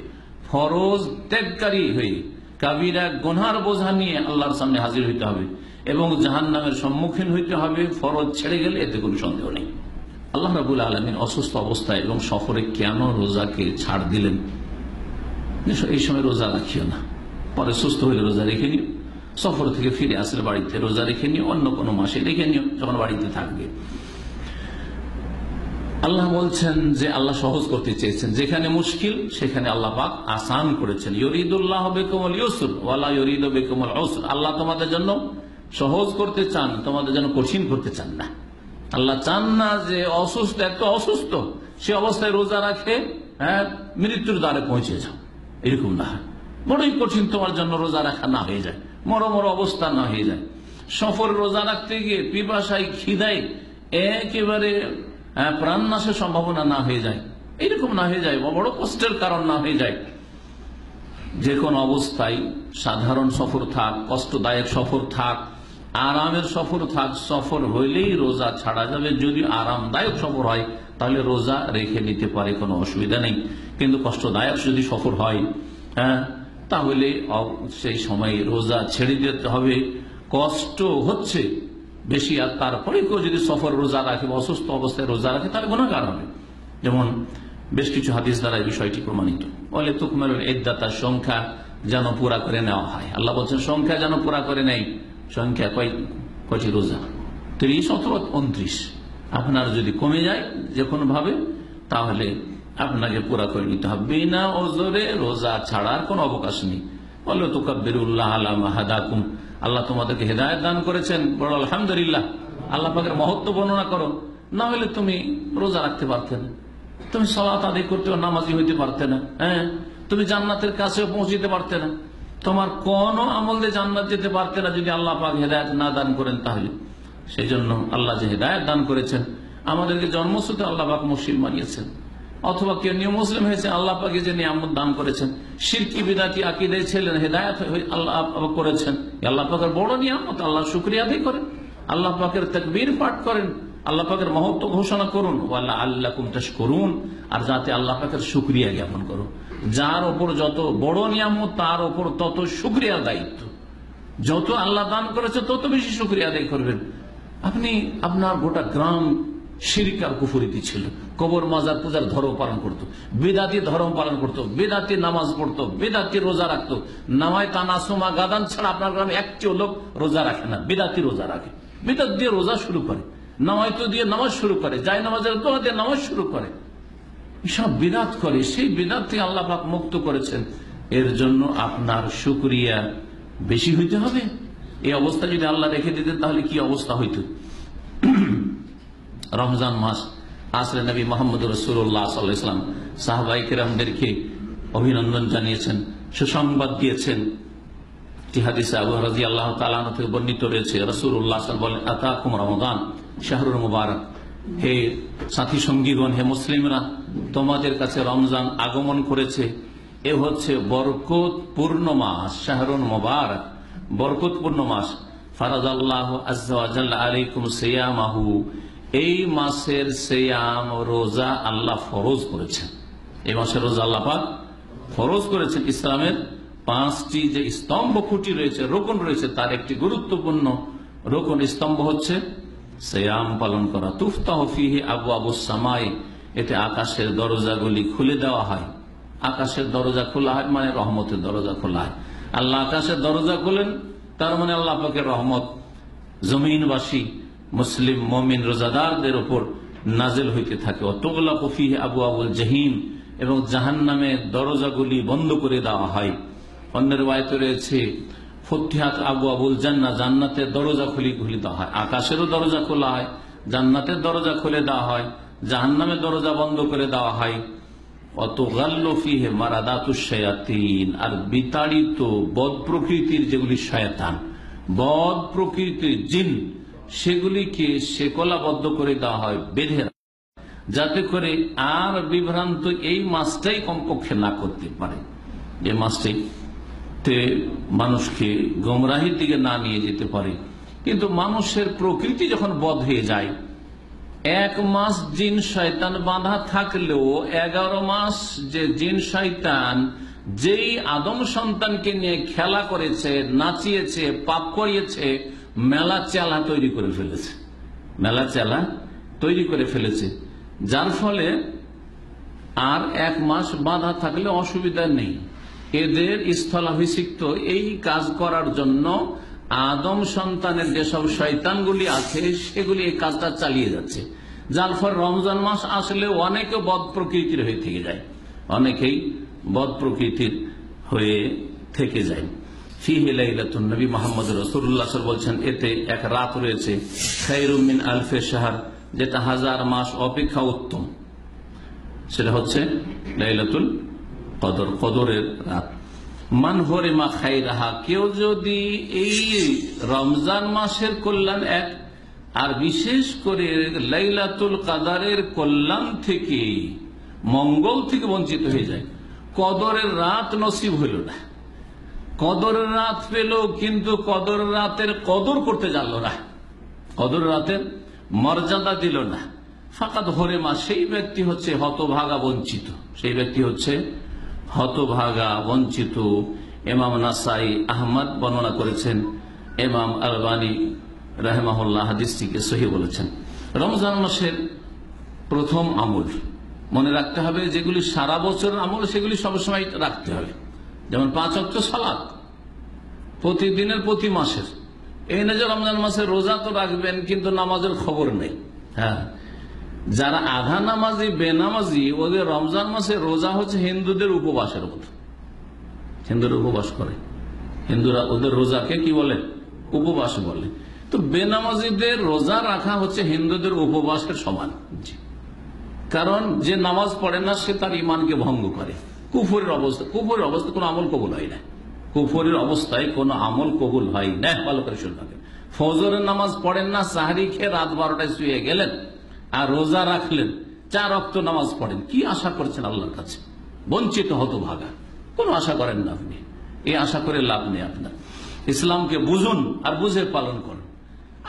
ফরজ ত্যাগকারী হয়ে, কাবিরা গুনহার বোঝা নিয়ে আল্লাহর সামনে হাজির হইতে হবে এবং জাহান্নামের সম্মুখীন হইতে হবে ফরজ ছেড়ে গেলে, এতে কোনো সন্দেহ নেই। আল্লাহ রাব্বুল আলামিন অসুস্থ অবস্থায় এবং সফরে কেন রোজাকে ছাড় দিলেন? এই সময় রোজা রাখিও না, পরে সুস্থ হলে রোজা রেখে নিও, সফর থেকে ফিরে আসলে বাড়িতে রোজা রেখে নিও, অন্য কোনো মাসে রেখে নিও যখন বাড়িতে থাকবে। আল্লাহ বলছেন যে আল্লাহ সহজ করতে চেয়েছেন, যেখানে মুশকিল সেখানে আল্লাহ পাক আসান করেছেন। ইউরিদুল্লাহ বিকুমুল ইউসর ওয়ালা ইউরিদু বিকুমুল উসর, আল্লাহ তোমাদের জন্য সহজ করতে চান, তোমাদের জন্য কঠিন করতে চান না। আল্লাহ চান না যে অসুস্থ, একটা অসুস্থ সে অবস্থায় রোজা রাখে মৃত্যুর দ্বারে পৌঁছে যাও, এরকম না হয়। বড়ই কঠিন তোমার জন্য রোজা রাখা না হয়ে যায়, মরমর অবস্থা না হয়ে যায়, সফর রোজা রাখতে গিয়ে পিপাসায় খিদায় একেবারে প্রাণনাশের সম্ভাবনা না হয়ে যায়, এরকম না হয়ে যায়, বড় কষ্টের কারণ না হয়ে যায়। যে কোনো অবস্থায় সাধারণ সফর থাক, কষ্টদায়ক সফর থাক, আরামের সফর থাক, সফর হইলেই রোজা ছাড়া যাবে। যদি আরামদায়ক সফর হয় তাহলে রোজা রেখে নিতে পারে, কোনো অসুবিধা নেই। কিন্তু কষ্টদায়ক যদি সফর হয় তাহলে সেই সময় রোজা ছেড়ে দিতে হবে। কষ্ট হচ্ছে বেশি, আর তারপরে কেউ যদি সফর রোজা রাখে বা অসুস্থ অবস্থায় রোজা রাখে তাহলে গুনাহগার হবে। যেমন বেশ কিছু হাদিস দ্বারা এই বিষয়টি প্রমাণিত। বলে তুকমালুল ইদ্দাতা, সংখ্যা যেন পুরা করে নেওয়া হয়। আল্লাহ বলছেন সংখ্যা যেন পুরা করে নেই। সংখ্যা কয়টি রোজা? 30 অথবা 29। আপনার যদি কমে যায় যে কোনো ভাবে তাহলে আপনাকে পুরা করে নিতে হবে। বিনা ওজরে রোজা ছাড়ার কোন অবকাশ নেই। বলো তুকাব্বিরুল্লাহ আলা মা হাদাকুম, আল্লাহ তোমাদেরকে হেদায়েত দান করেছেন, বড় আলহামদুলিল্লাহ, আল্লাহ পাকের মহত্ব বর্ণনা করো। না হলে তুমি রোজা রাখতে পারতে না, তুমি সালাত আদায় করতে নামাজি হইতে পারতে না, তুমি জান্নাতের কাছেও পৌঁছিতে পারতে না, তোমার কোন আমল দিয়ে জান্নাত যেতে পারতে না যদি আল্লাহ পাক হেদায়েত না দান করেন। তাহলে সেই জন্য আল্লাহ যে হেদায়েত দান করেছেন, আমাদেরকে জন্মসূত্রে আল্লাহ পাক মুসলিম বানিয়েছেন, অথবা কেউ নিউ মুসলিম হয়েছে, আল্লাহ পাকে যে নিয়ামত দান করেছেন, শিরকি বিদাতি আকীদায় ছিলেন, হেদায়েত আল্লাহ করেছেন, আল্লাহ পাকের বড় নিয়ামত। আল্লাহ শুকরিয়া আদায় করেন, আল্লাহ পাকের তাকবীর পাঠ করেন, আল্লাহ পাকের মহত্ব ঘোষণা করুন, ওয়াল্লা আল্লাকুম তাশকুরুন, আর যাতে আল্লাহ পাকের শুকরিয়া জ্ঞাপন করো। যার ওপর যত বড় নিয়ামত তার ওপর তত শুকরিয়ার দায়িত্ব। যত আল্লাহ দান করেছে তত বেশি শুকরিয়া আদায় করবেন। আপনি আপনার গোটা গ্রাম শিরক আর কুফরিতে ছিল, কবর মাজার পূজার ধর্ম পালন করতো, বিদাতি ধর্ম পালন করতো, বিদাতি নামাজ পড়তো, বিদাতি রোজা রাখতো। নামায় তানাসুমা গাদান ছাড়া আপনার গ্রামে একটিও লোক রোজা রাখে না, বিদাতি রোজা রাখে, বিদাত দিয়ে রোজা শুরু করে, নামায়তো দিয়ে নামাজ শুরু করে, যায় নামাজের দোয়া দিয়ে নামাজ শুরু করে, সব বিদাত করে। সেই বিদাত থেকে আল্লাহ পাক মুক্ত করেছেন। এর জন্য আপনার শুকরিয়া বেশি হইতে হবে। এই অবস্থা যদি আল্লাহ রেখে দিতেন তাহলে কি অবস্থা হইত। রমজান মাস আসলে নবী মোহাম্মদ রাসূলুল্লাহ সাল্লাল্লাহু আলাইহি ওয়াসাল্লাম সাহাবায়ে কেরামদেরকে অভিনন্দন জানিয়েছেন, সুসংবাদ দিয়েছেন। হাদিসে আবু হুরায়রা রাদিয়াল্লাহু তাআলা আনহু থেকে বর্ণিত রয়েছে, রাসূলুল্লাহ সাল্লাল্লাহু আলাইহি ওয়াসাল্লাম বলেন, আতাকুম রমাদান শাহরুল মুবারক, হে সাথী সঙ্গীগণ, হে মুসলিমরা, তোমাদের কাছে রমজান আগমন করেছে। এ হচ্ছে বরকতপূর্ণ মাস, শাহরুল মুবারক, বরকতপূর্ণ মাস। ফারাদাল্লাহু আযজা ওয়া জাল্লা আলাইকুম সিয়ামাহু, এই মাসের সিয়াম রোজা আল্লাহ ফরজ করেছেন। এই মাসের রোজা আল্লাহ পাক ফরজ করেছেন। ইসলামের 5টি যে স্তম্ভ খুঁটি রয়েছে, রোকন রয়েছে, তার একটি গুরুত্বপূর্ণ রোকন স্তম্ভ হচ্ছে সিয়াম পালন করা। তুফতাহু ফীহি আবওয়াবুস সামাই, এতে আকাশের দরজাগুলি খুলে দেওয়া হয়। আকাশের দরজা খোলা হয় মানে রহমতের দরজা খোলা হয়। আল্লাহ আকাশের দরজা খোলেন, তার মানে আল্লাহ পাকের রহমত জমিনবাসী মুসলিম মুমিন রোজাদারদের উপর নাজিল হইতে থাকে। ওয়াতুগলাকু ফীহি আবওয়াবুল জাহিম, এবং জাহান্নামের দরজাগুলি বন্ধ করে দেওয়া হয়। অন্য riwayate রয়েছে ফুতিহাত আবওয়াবুল জান্নাহ, জান্নাতের দরজা খুলে দেওয়া হয়। আকাশেরও দরজা খোলা হয়, জান্নাতের দরজা খুলে দেওয়া হয়, জাহান্নামের দরজা বন্ধ করে দেওয়া হয়। ওয়াতুগাল্লু ফীহি মারাদাতুশ শায়াতিন, আর বিতাড়িত বদ প্রকৃতির যেগুলি শয়তান, বদ প্রকৃতির জিন, সেগুলিকে শেকলাবদ্ধ করে দেওয়া হয়, বেঁধে, যাতে করে আর বিভ্রান্ত এই মাসটাই কমপক্ষে না করতে পারে। এই মাসটাই মানুষকে গোমরাহির দিকে না নিয়ে যেতে পারে। কিন্তু মানুষের প্রকৃতি যখন বধ হয়ে যায়, 1 মাস জিন শয়তান বাঁধা থাকলেও 11 মাস যে জিন শয়তান যেই আদম সন্তানকে নিয়ে খেলা করেছে, নাচিয়েছে, পাপ করিয়েছে, মেলা চেলা তৈরি করে ফেলেছে, মেলা চেলা তৈরি করে ফেলেছে, যার ফলে আর 1 মাস বাঁধা থাকলে অসুবিধা নেই। এদের স্থলাভিষিক্ত এই কাজ করার জন্য আদম সন্তানের যেসব শয়তানগুলি আছে সেগুলি এই কাজটা চালিয়ে যাচ্ছে, যার ফলে রমজান মাস আসলে অনেকে বদ প্রকৃতির হয়ে থেকে যায়, অনেকেই বদ প্রকৃতির হয়ে থেকে যায়। ফীহি লাইলাতুন, নবী মুহাম্মদ রাসূলুল্লাহ সাল্লাল্লাহু আলাইহি ওয়াসাল্লাম বলছেন, এতে এক রাত রয়েছে, খায়রুম মিন আলফি শাহর, যেটা 1000 মাস অপেক্ষা উত্তম। সেটা হচ্ছে লাইলাতুল কদর, কদরের রাত। মান হরিমা খায়রাহা, কেউ যদি এই রমজান মাসের কল্যাণ এক আর বিশেষ করে লাইলাতুল কদরের কল্যাণ থেকে, মঙ্গল থেকে বঞ্চিত হয়ে যায়, কদরের রাত নসিব হইল না, কদরের রাত পেল কিন্তু কদর রাতের কদর করতে জানলো না, কদর রাতের মর্যাদা দিল না, ফাকাদ হরিমা, সেই ব্যক্তি হচ্ছে হতভাগা বঞ্চিত, সেই ব্যক্তি হচ্ছে হতভাগা বঞ্চিত। ইমাম নাসাই আহমদ বর্ণনা করেছেন, ইমাম আলবানী রাহিমাহুল্লাহ হাদিসটিকে সহিহ বলেছেন। রমজান মাসের প্রথম আমল মনে রাখতে হবে, যেগুলি সারা বছরের আমল সেগুলি সবসময় রাখতে হবে, যেমন 5 ওয়াক্ত সালাত প্রতিদিনের, প্রতি মাসের। এই না যে রমজান মাসে রোজা তো রাখবেন কিন্তু নামাজের খবর নেই। হ্যাঁ, যারা আধা নামাজি বেনামাজি, ওদের রমজান মাসে রোজা হচ্ছে হিন্দুদের উপবাসের মতো। হিন্দুরা উপবাস করে, হিন্দুরা ওদের রোজাকে কি বলে? উপবাস বলে। তো বেনামাজিদের রোজা রাখা হচ্ছে হিন্দুদের উপবাসের সমান। কারণ যে নামাজ পড়ে না সে তার ইমানকে ভঙ্গ করে। কুফরের অবস্থা, কুফরের অবস্থা কোনো আমল কবুল হয় না। কুফরের অবস্থায় কোনো আমল কবুল হয় না। ভালো করে শুনবেন, ফজরের নামাজ পড়েন না, সাহারি খেয়ে রাত 12টায় শুয়ে গেলেন আর রোজা রাখলেন, 4 ওয়াক্ত নামাজ পড়েন, কি আশা করছেন আল্লাহর কাছে? বঞ্চিত হতভাগা, কোনো আশা করেন না আপনি। এই আশা করে লাভ নেই আপনার। ইসলামকে বুঝুন আর বুঝে পালন করুন।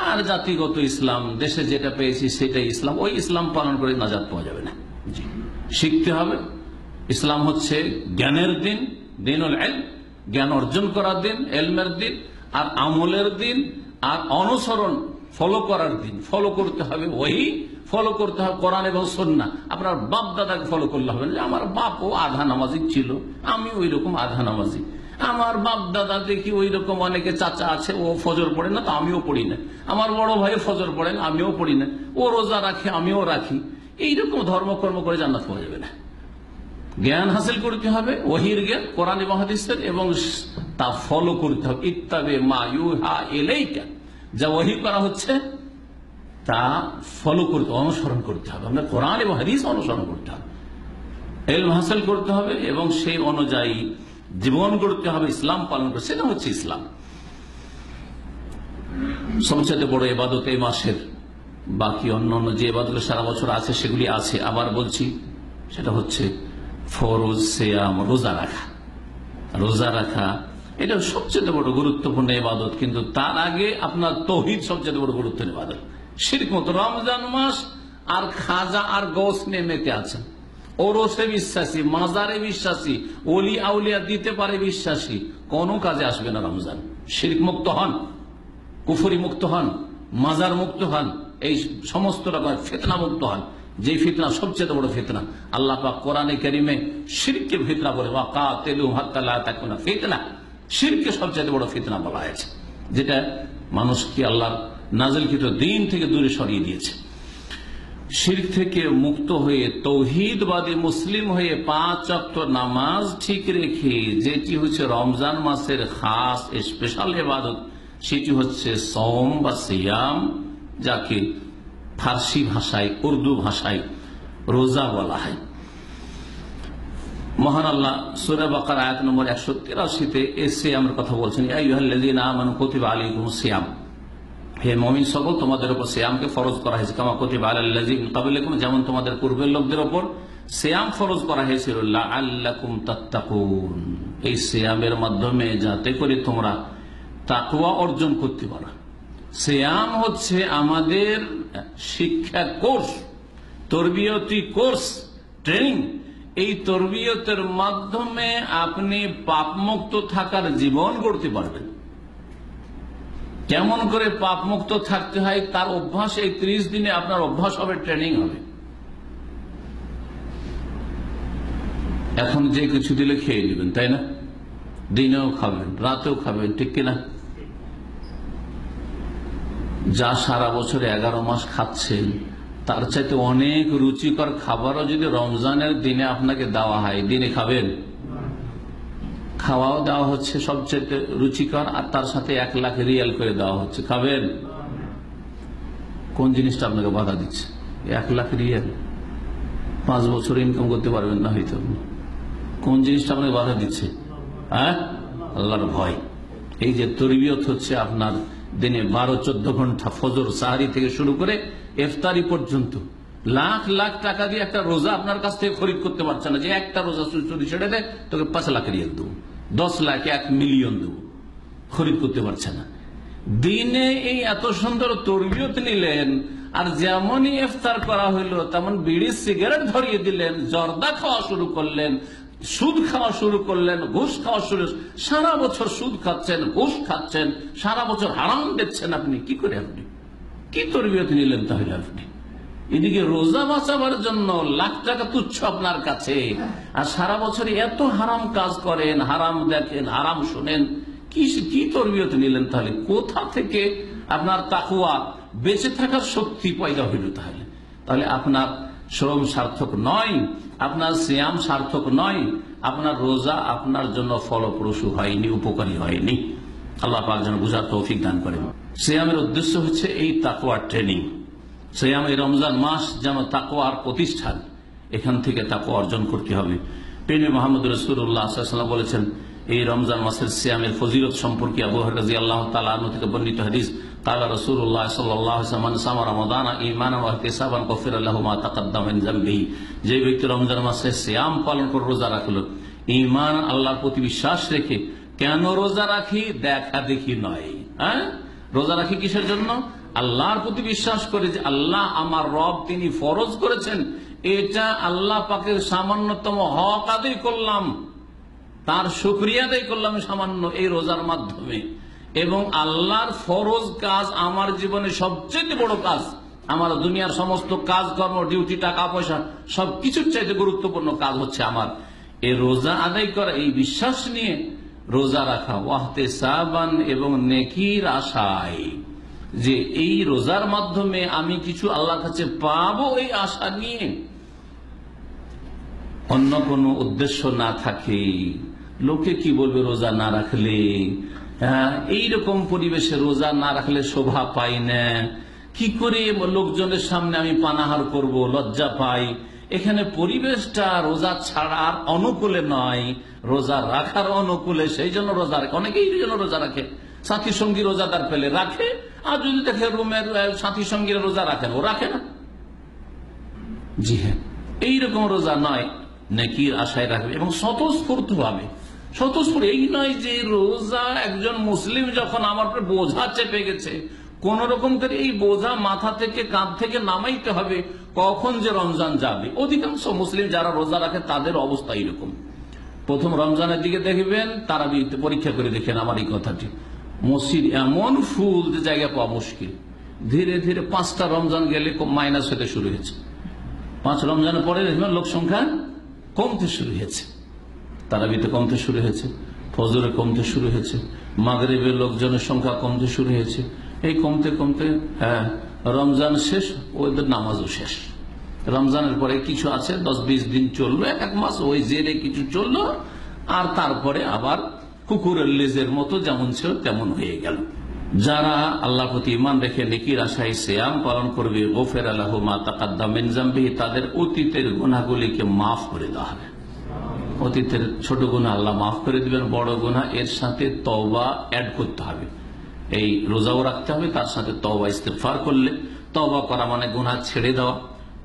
আর জাতিগত ইসলাম, দেশে যেটা পেয়েছি সেটাই ইসলাম, ওই ইসলাম পালন করে নাজাত পাওয়া যাবে না। শিখতে হবে। ইসলাম হচ্ছে জ্ঞানের দিন, দিনুল ইলম, জ্ঞান অর্জন করার দিন, এলমের দিন, আর আমলের দিন, আর অনুসরণ ফলো করার দিন। ফলো করতে হবে ওহি, ফলো করতে হবে কোরআন এবং সুন্নাহ। আপনার বাপ দাদাকে ফলো করলে হবে না। আমার বাপও আধা নামাজি ছিল, আমি ওই রকম আধা নামাজি। আমার বাপ দাদা দেখি ওই রকম অনেকে চাচা আছে, ও ফজর পড়ে না তো আমিও পড়ি না। আমার বড় ভাই ফজর পড়ে না, আমিও পড়ি না। ও রোজা রাখে, আমিও রাখি। এইরকম ধর্মকর্ম করে জান্নাত পাওয়া যাবে না। জ্ঞান হাসিল করতে হবে, ওহির জ্ঞান, কোরআন এবং হাদিসের, এবং তা ফলো করতে হবে। ইত্তাবে মা ইউহা ইলাইকা, যা ওহি করা হচ্ছে তা ফলো করতে, অনুসরণ করতে হবে। আমরা কোরআন এবং হাদিস অনুসরণ করতে হবে, ইলম হাসিল করতে হবে এবং সেই অনুযায়ী জীবন করতে হবে, ইসলাম পালন করতে। সেটা হচ্ছে ইসলাম। সবচেয়ে বড় ইবাদত এই মাসের, বাকি অন্যান্য যে ইবাদত সারা বছর আছে সেগুলি আছে, আবার বলছি, সেটা হচ্ছে ফরজ সিয়াম, রোজা রাখা। রোজা রাখা এটা সবচেয়ে বড় গুরুত্বপূর্ণ ইবাদত। কিন্তু তার আগে আপনার তৌহিদ সবচেয়ে বড় গুরুত্বপূর্ণ ইবাদত। শিরক মুক্ত রমজান মাস আর খাজা আর গোশ নিয়ে মেতে আছেন, ওরসে বিশ্বাসী, মাজারে বিশ্বাসী, ওলি আউলিয়া দিতে পারে বিশ্বাসী, কোন কাজে আসবে না রমজান। শিরক মুক্ত হন, কুফরি মুক্ত হন, মাজার মুক্ত হন, এই সমস্ত রকমের ফিতনা মুক্ত হন। যে ফিতনা সবচেয়ে বড় ফিতনা, আল্লাহ পাক কোরআনে কারিমে শিরকের ফিতনা বলে, ওয়াকাতিলুহুম হাত্তা লা তাকুনা ফিতনা। শিরকে সবচেয়ে বড় ফিতনা বলা হয়েছে, যেটা মানুষকে আল্লাহর নাজিলকৃত দ্বীন থেকে দূরে সরিয়ে দিয়েছে। শিরক থেকে মুক্ত হয়ে তৌহিদবাদী মুসলিম হয়ে 5 ওয়াক্ত নামাজ ঠিক রেখে, যেটি হচ্ছে রমজান মাসের খাস স্পেশাল ইবাদত, সেটি হচ্ছে সওম বা সিয়াম, যাকে ফার্সি ভাষায়, উর্দু ভাষায় রোজা বলা হয়। মহান আল্লাহ সূরা বাকারা আয়াত নম্বর 183-তে এই সিয়ামের কথা বলছেন, ইয়া আইয়ুহাল্লাযীনা আমানু কুতিবা আলাইকুমুস সিয়াম, হে মুমিন সকল, তোমাদের উপর সিয়ামকে ফরজ করা হয়েছে, কামা কুতিবা আলাল লাযীনা মিন ক্বাবলিকুম, যেমন তোমাদের পূর্বের লোকদের উপর সিয়াম ফরজ করা হয়েছিল, লাআল্লাকুম তাত্তাকুন, এই সিয়ামের মাধ্যমে যাতে করে তোমরা তাকওয়া অর্জন করতে পারো। সিয়াম হচ্ছে আমাদের শিক্ষা কোর্স, তরবিয়তি কোর্স, ট্রেনিং। এই তরবিয়তের মাধ্যমে আপনি পাপমুক্ত থাকার জীবন গড়তে পারবেন। কেমন করে পাপমুক্ত থাকতে হয় তার অভ্যাস এই 30 দিনে আপনার অভ্যাস হবে, ট্রেনিং হবে। এখন যে কিছু দিলে খেয়ে নেবেন, তাই না? দিনেও খাবেন, রাতেও খাবেন, ঠিক কিনা? যা সারা বছরে 11 মাস খাচ্ছেন, তার চাইতে অনেক রুচিকর খাবারও যদি রমজানের দিনে আপনাকে দেওয়া হয়, দিনে খাবেন? খাওয়াও দেওয়া হচ্ছে সবচেয়ে রুচিকর, আর তার সাথে 1 লাখ রিয়াল করে দেওয়া হচ্ছে, খাবেন? কোন জিনিসটা আপনাকে বাধা দিচ্ছে? 1 লাখ রিয়াল 5 বছর ইনকাম করতে পারবেন না হয়তো। কোন জিনিসটা আপনাকে বাধা দিচ্ছে? হ্যাঁ, আল্লাহর ভয়। এই যে তরবিয়ত হচ্ছে আপনার দিনে 12-14 ঘন্টা, ফজর সাহারি থেকে শুরু করে ইফতারি পর্যন্ত, লাখ লাখ টাকা দিয়ে একটা রোজা আপনার কাছ থেকে খরিদ করতে পারছে না। যে একটা রোজা চুরি ছেড়ে দেয় তোকে 5 লাখ রিয়াল দেবো, 10 লাখ, 1 মিলিয়ন দেবো, খরিদ করতে পারছে না। দিনে এই এত সুন্দর তরবিয়ত নিলেন, আর যেমনই ইফতার করা হইলো তেমন বিড়ি সিগারেট ধরিয়ে দিলেন, জর্দা খাওয়া শুরু করলেন, সুদ খাওয়া শুরু করলেন, ঘুষ খাওয়া শুরু। সারা বছর সুদ খাচ্ছেন, ঘুষ খাচ্ছেন, সারা বছর হারাম দেখছেন। আপনি কি করে, আপনি কি তরবিয়ত নিলেন তাহলে? আপনি এদিকে রোজা বাঁচাবার জন্য লাখ টাকা তুচ্ছ আপনার কাছে, আর সারা বছর এত হারাম কাজ করেন, হারাম দেখেন, হারাম শোনেন। কি তরবিয়ত নিলেন তাহলে? কোথা থেকে আপনার তাকওয়া, বেঁচে থাকার শক্তি পয়দা হইল? তাহলে তাহলে আপনার শ্রম সার্থক নয়, আপনার সিয়াম সার্থক নয়, আপনার রোজা আপনার জন্য ফলপ্রসূ হয়নি, উপকারী হয়নি। আল্লাহ পাক যেন বুঝার তৌফিক দান করেন। সিয়ামের উদ্দেশ্য হচ্ছে এই তাকওয়ার ট্রেনিং। সিয়াম, এই রমজান মাস যেন তাকওয়ার প্রতিষ্ঠান, এখান থেকে তাকওয়া অর্জন করতে হবে। প্রেমী মোহাম্মদ রাসূলুল্লাহ সাল্লাল্লাহু আলাইহি ওয়াসাল্লাম বলেছেন, এই রমজান মাসের সিয়ামের ফজিলত সম্পর্কে আবু হুরায়রা রাদিয়াল্লাহু তাআলা আনহু থেকে বর্ণিত হাদিস, ক্বালা রাসূলুল্লাহ সাল্লাল্লাহু আলাইহি ওয়াসাল্লাম, মান সামা রমাদানা ঈমানান ওয়া ইহতিসাবান গফিরা লাহু মা তাকাদ্দামা মিন যামবিহি। যে ব্যক্তি রমজান মাসে সিয়াম পালন করে রোজা রাখলো, ঈমান আল্লাহর প্রতি বিশ্বাস রেখে। কেন রোজা রাখি? দেখা দেখি নয়। রোজা রাখি কিসের জন্য? আল্লাহর প্রতি বিশ্বাস করে যে আল্লাহ আমার রব, তিনি ফরজ করেছেন, এটা আল্লাহ পাকের সামান্যতম হক আদায় করলাম, তার শুকরিয়া আদায় করলাম সামান্য এই রোজার মাধ্যমে। এবং আল্লাহর ফরজ কাজ আমার জীবনে সবচেয়ে বড় কাজ, আমার দুনিয়ার সমস্ত কাজকর্ম, ডিউটি, টাকা পয়সা সবকিছুর চাইতে গুরুত্বপূর্ণ কাজ হচ্ছে আমার এই রোজা আদায় করা। এই বিশ্বাস নিয়ে রোজা রাখা, ওয়াহতিসাবান, এবং নেকির আশায়, যে এই রোজার মাধ্যমে আমি কিছু আল্লাহর কাছে পাবো, এই আশা নিয়ে। অন্য কোনো উদ্দেশ্য না থাকে, লোকে কি বলবে রোজা না রাখলে, এইরকম পরিবেশে রোজা না রাখলে শোভা পাই না, কি করে লোকজনের সামনে আমি পানাহার করব, লজ্জা পাই। এখানে পরিবেশটা রোজা ছাড়ার অনুকূলে নয়, রোজা রাখার অনুকূলে। সেই জন্য রোজা রাখে অনেকেই, এই জন্য রোজা রাখে। সাথী সঙ্গী রোজাদার পেলে রাখে, আর যদি দেখে রুমের সাথী সঙ্গীরা রোজা রাখেন, ও রাখে না। জি হ্যাঁ, এইরকম রোজা নয়, নেকির আশায় রাখবে এবং স্বতঃস্ফূর্ত ভাবে। স্বতঃস্ফূর্ত এই নয় যে রোজা একজন মুসলিম যখন আমার উপরে বোঝা চেপে গেছে, কোন রকম করে এই বোঝা মাথা থেকে, কাঁধ থেকে নামাইতে হবে, কখন যে রমজান যাবে। অধিকাংশ মুসলিম যারা রোজা রাখে তাদের অবস্থা এরকম। প্রথম রমজানের দিকে দেখবেন, তারা পরীক্ষা করে দেখেন আমার এই কথাটি, মসজিদ এমন ফুল যে জায়গা পাওয়া মুশকিল। ধীরে ধীরে 5টা রমজান গেলে মাইনাস হতে শুরু হয়েছে। 5 রমজানের পরে দেখবেন লোক সংখ্যা কমতে শুরু হয়েছে, তারাবিতে কমতে শুরু হয়েছে, ফজরে কমতে শুরু হয়েছে, মাগরিবের লোকজনের সংখ্যা কমতে শুরু হয়েছে। এই কমতে কমতে রমজান শেষ, ওদের নামাজও শেষ। রমজানের পরে কিছু আছে 10-20 দিন চললো, এক মাস ওই জেরে কিছু চললো, আর তারপরে আবার কুকুরের লেজের মতো যেমন ছিল তেমন হয়ে গেল। যারা আল্লাহর প্রতি ঈমান রেখে নেকির আশায় সিয়াম পালন করবে, গফিরা লাহু মা তাকাদ্দামা মিন যামবিহি, তাদের অতীতের গুনাহগুলিকে মাফ করে দেওয়া হবে। অতীতের ছোট গুনাহ আল্লাহ মাফ করে দিবেন, বড় গুনাহ এর সাথে তওবা অ্যাড করতে হবে। এই রোজাও রাখতে হবে, তার সাথে তওবা ইস্তেগফার করলে, তওবা করা মানে গুনাহ ছেড়ে দেওয়া,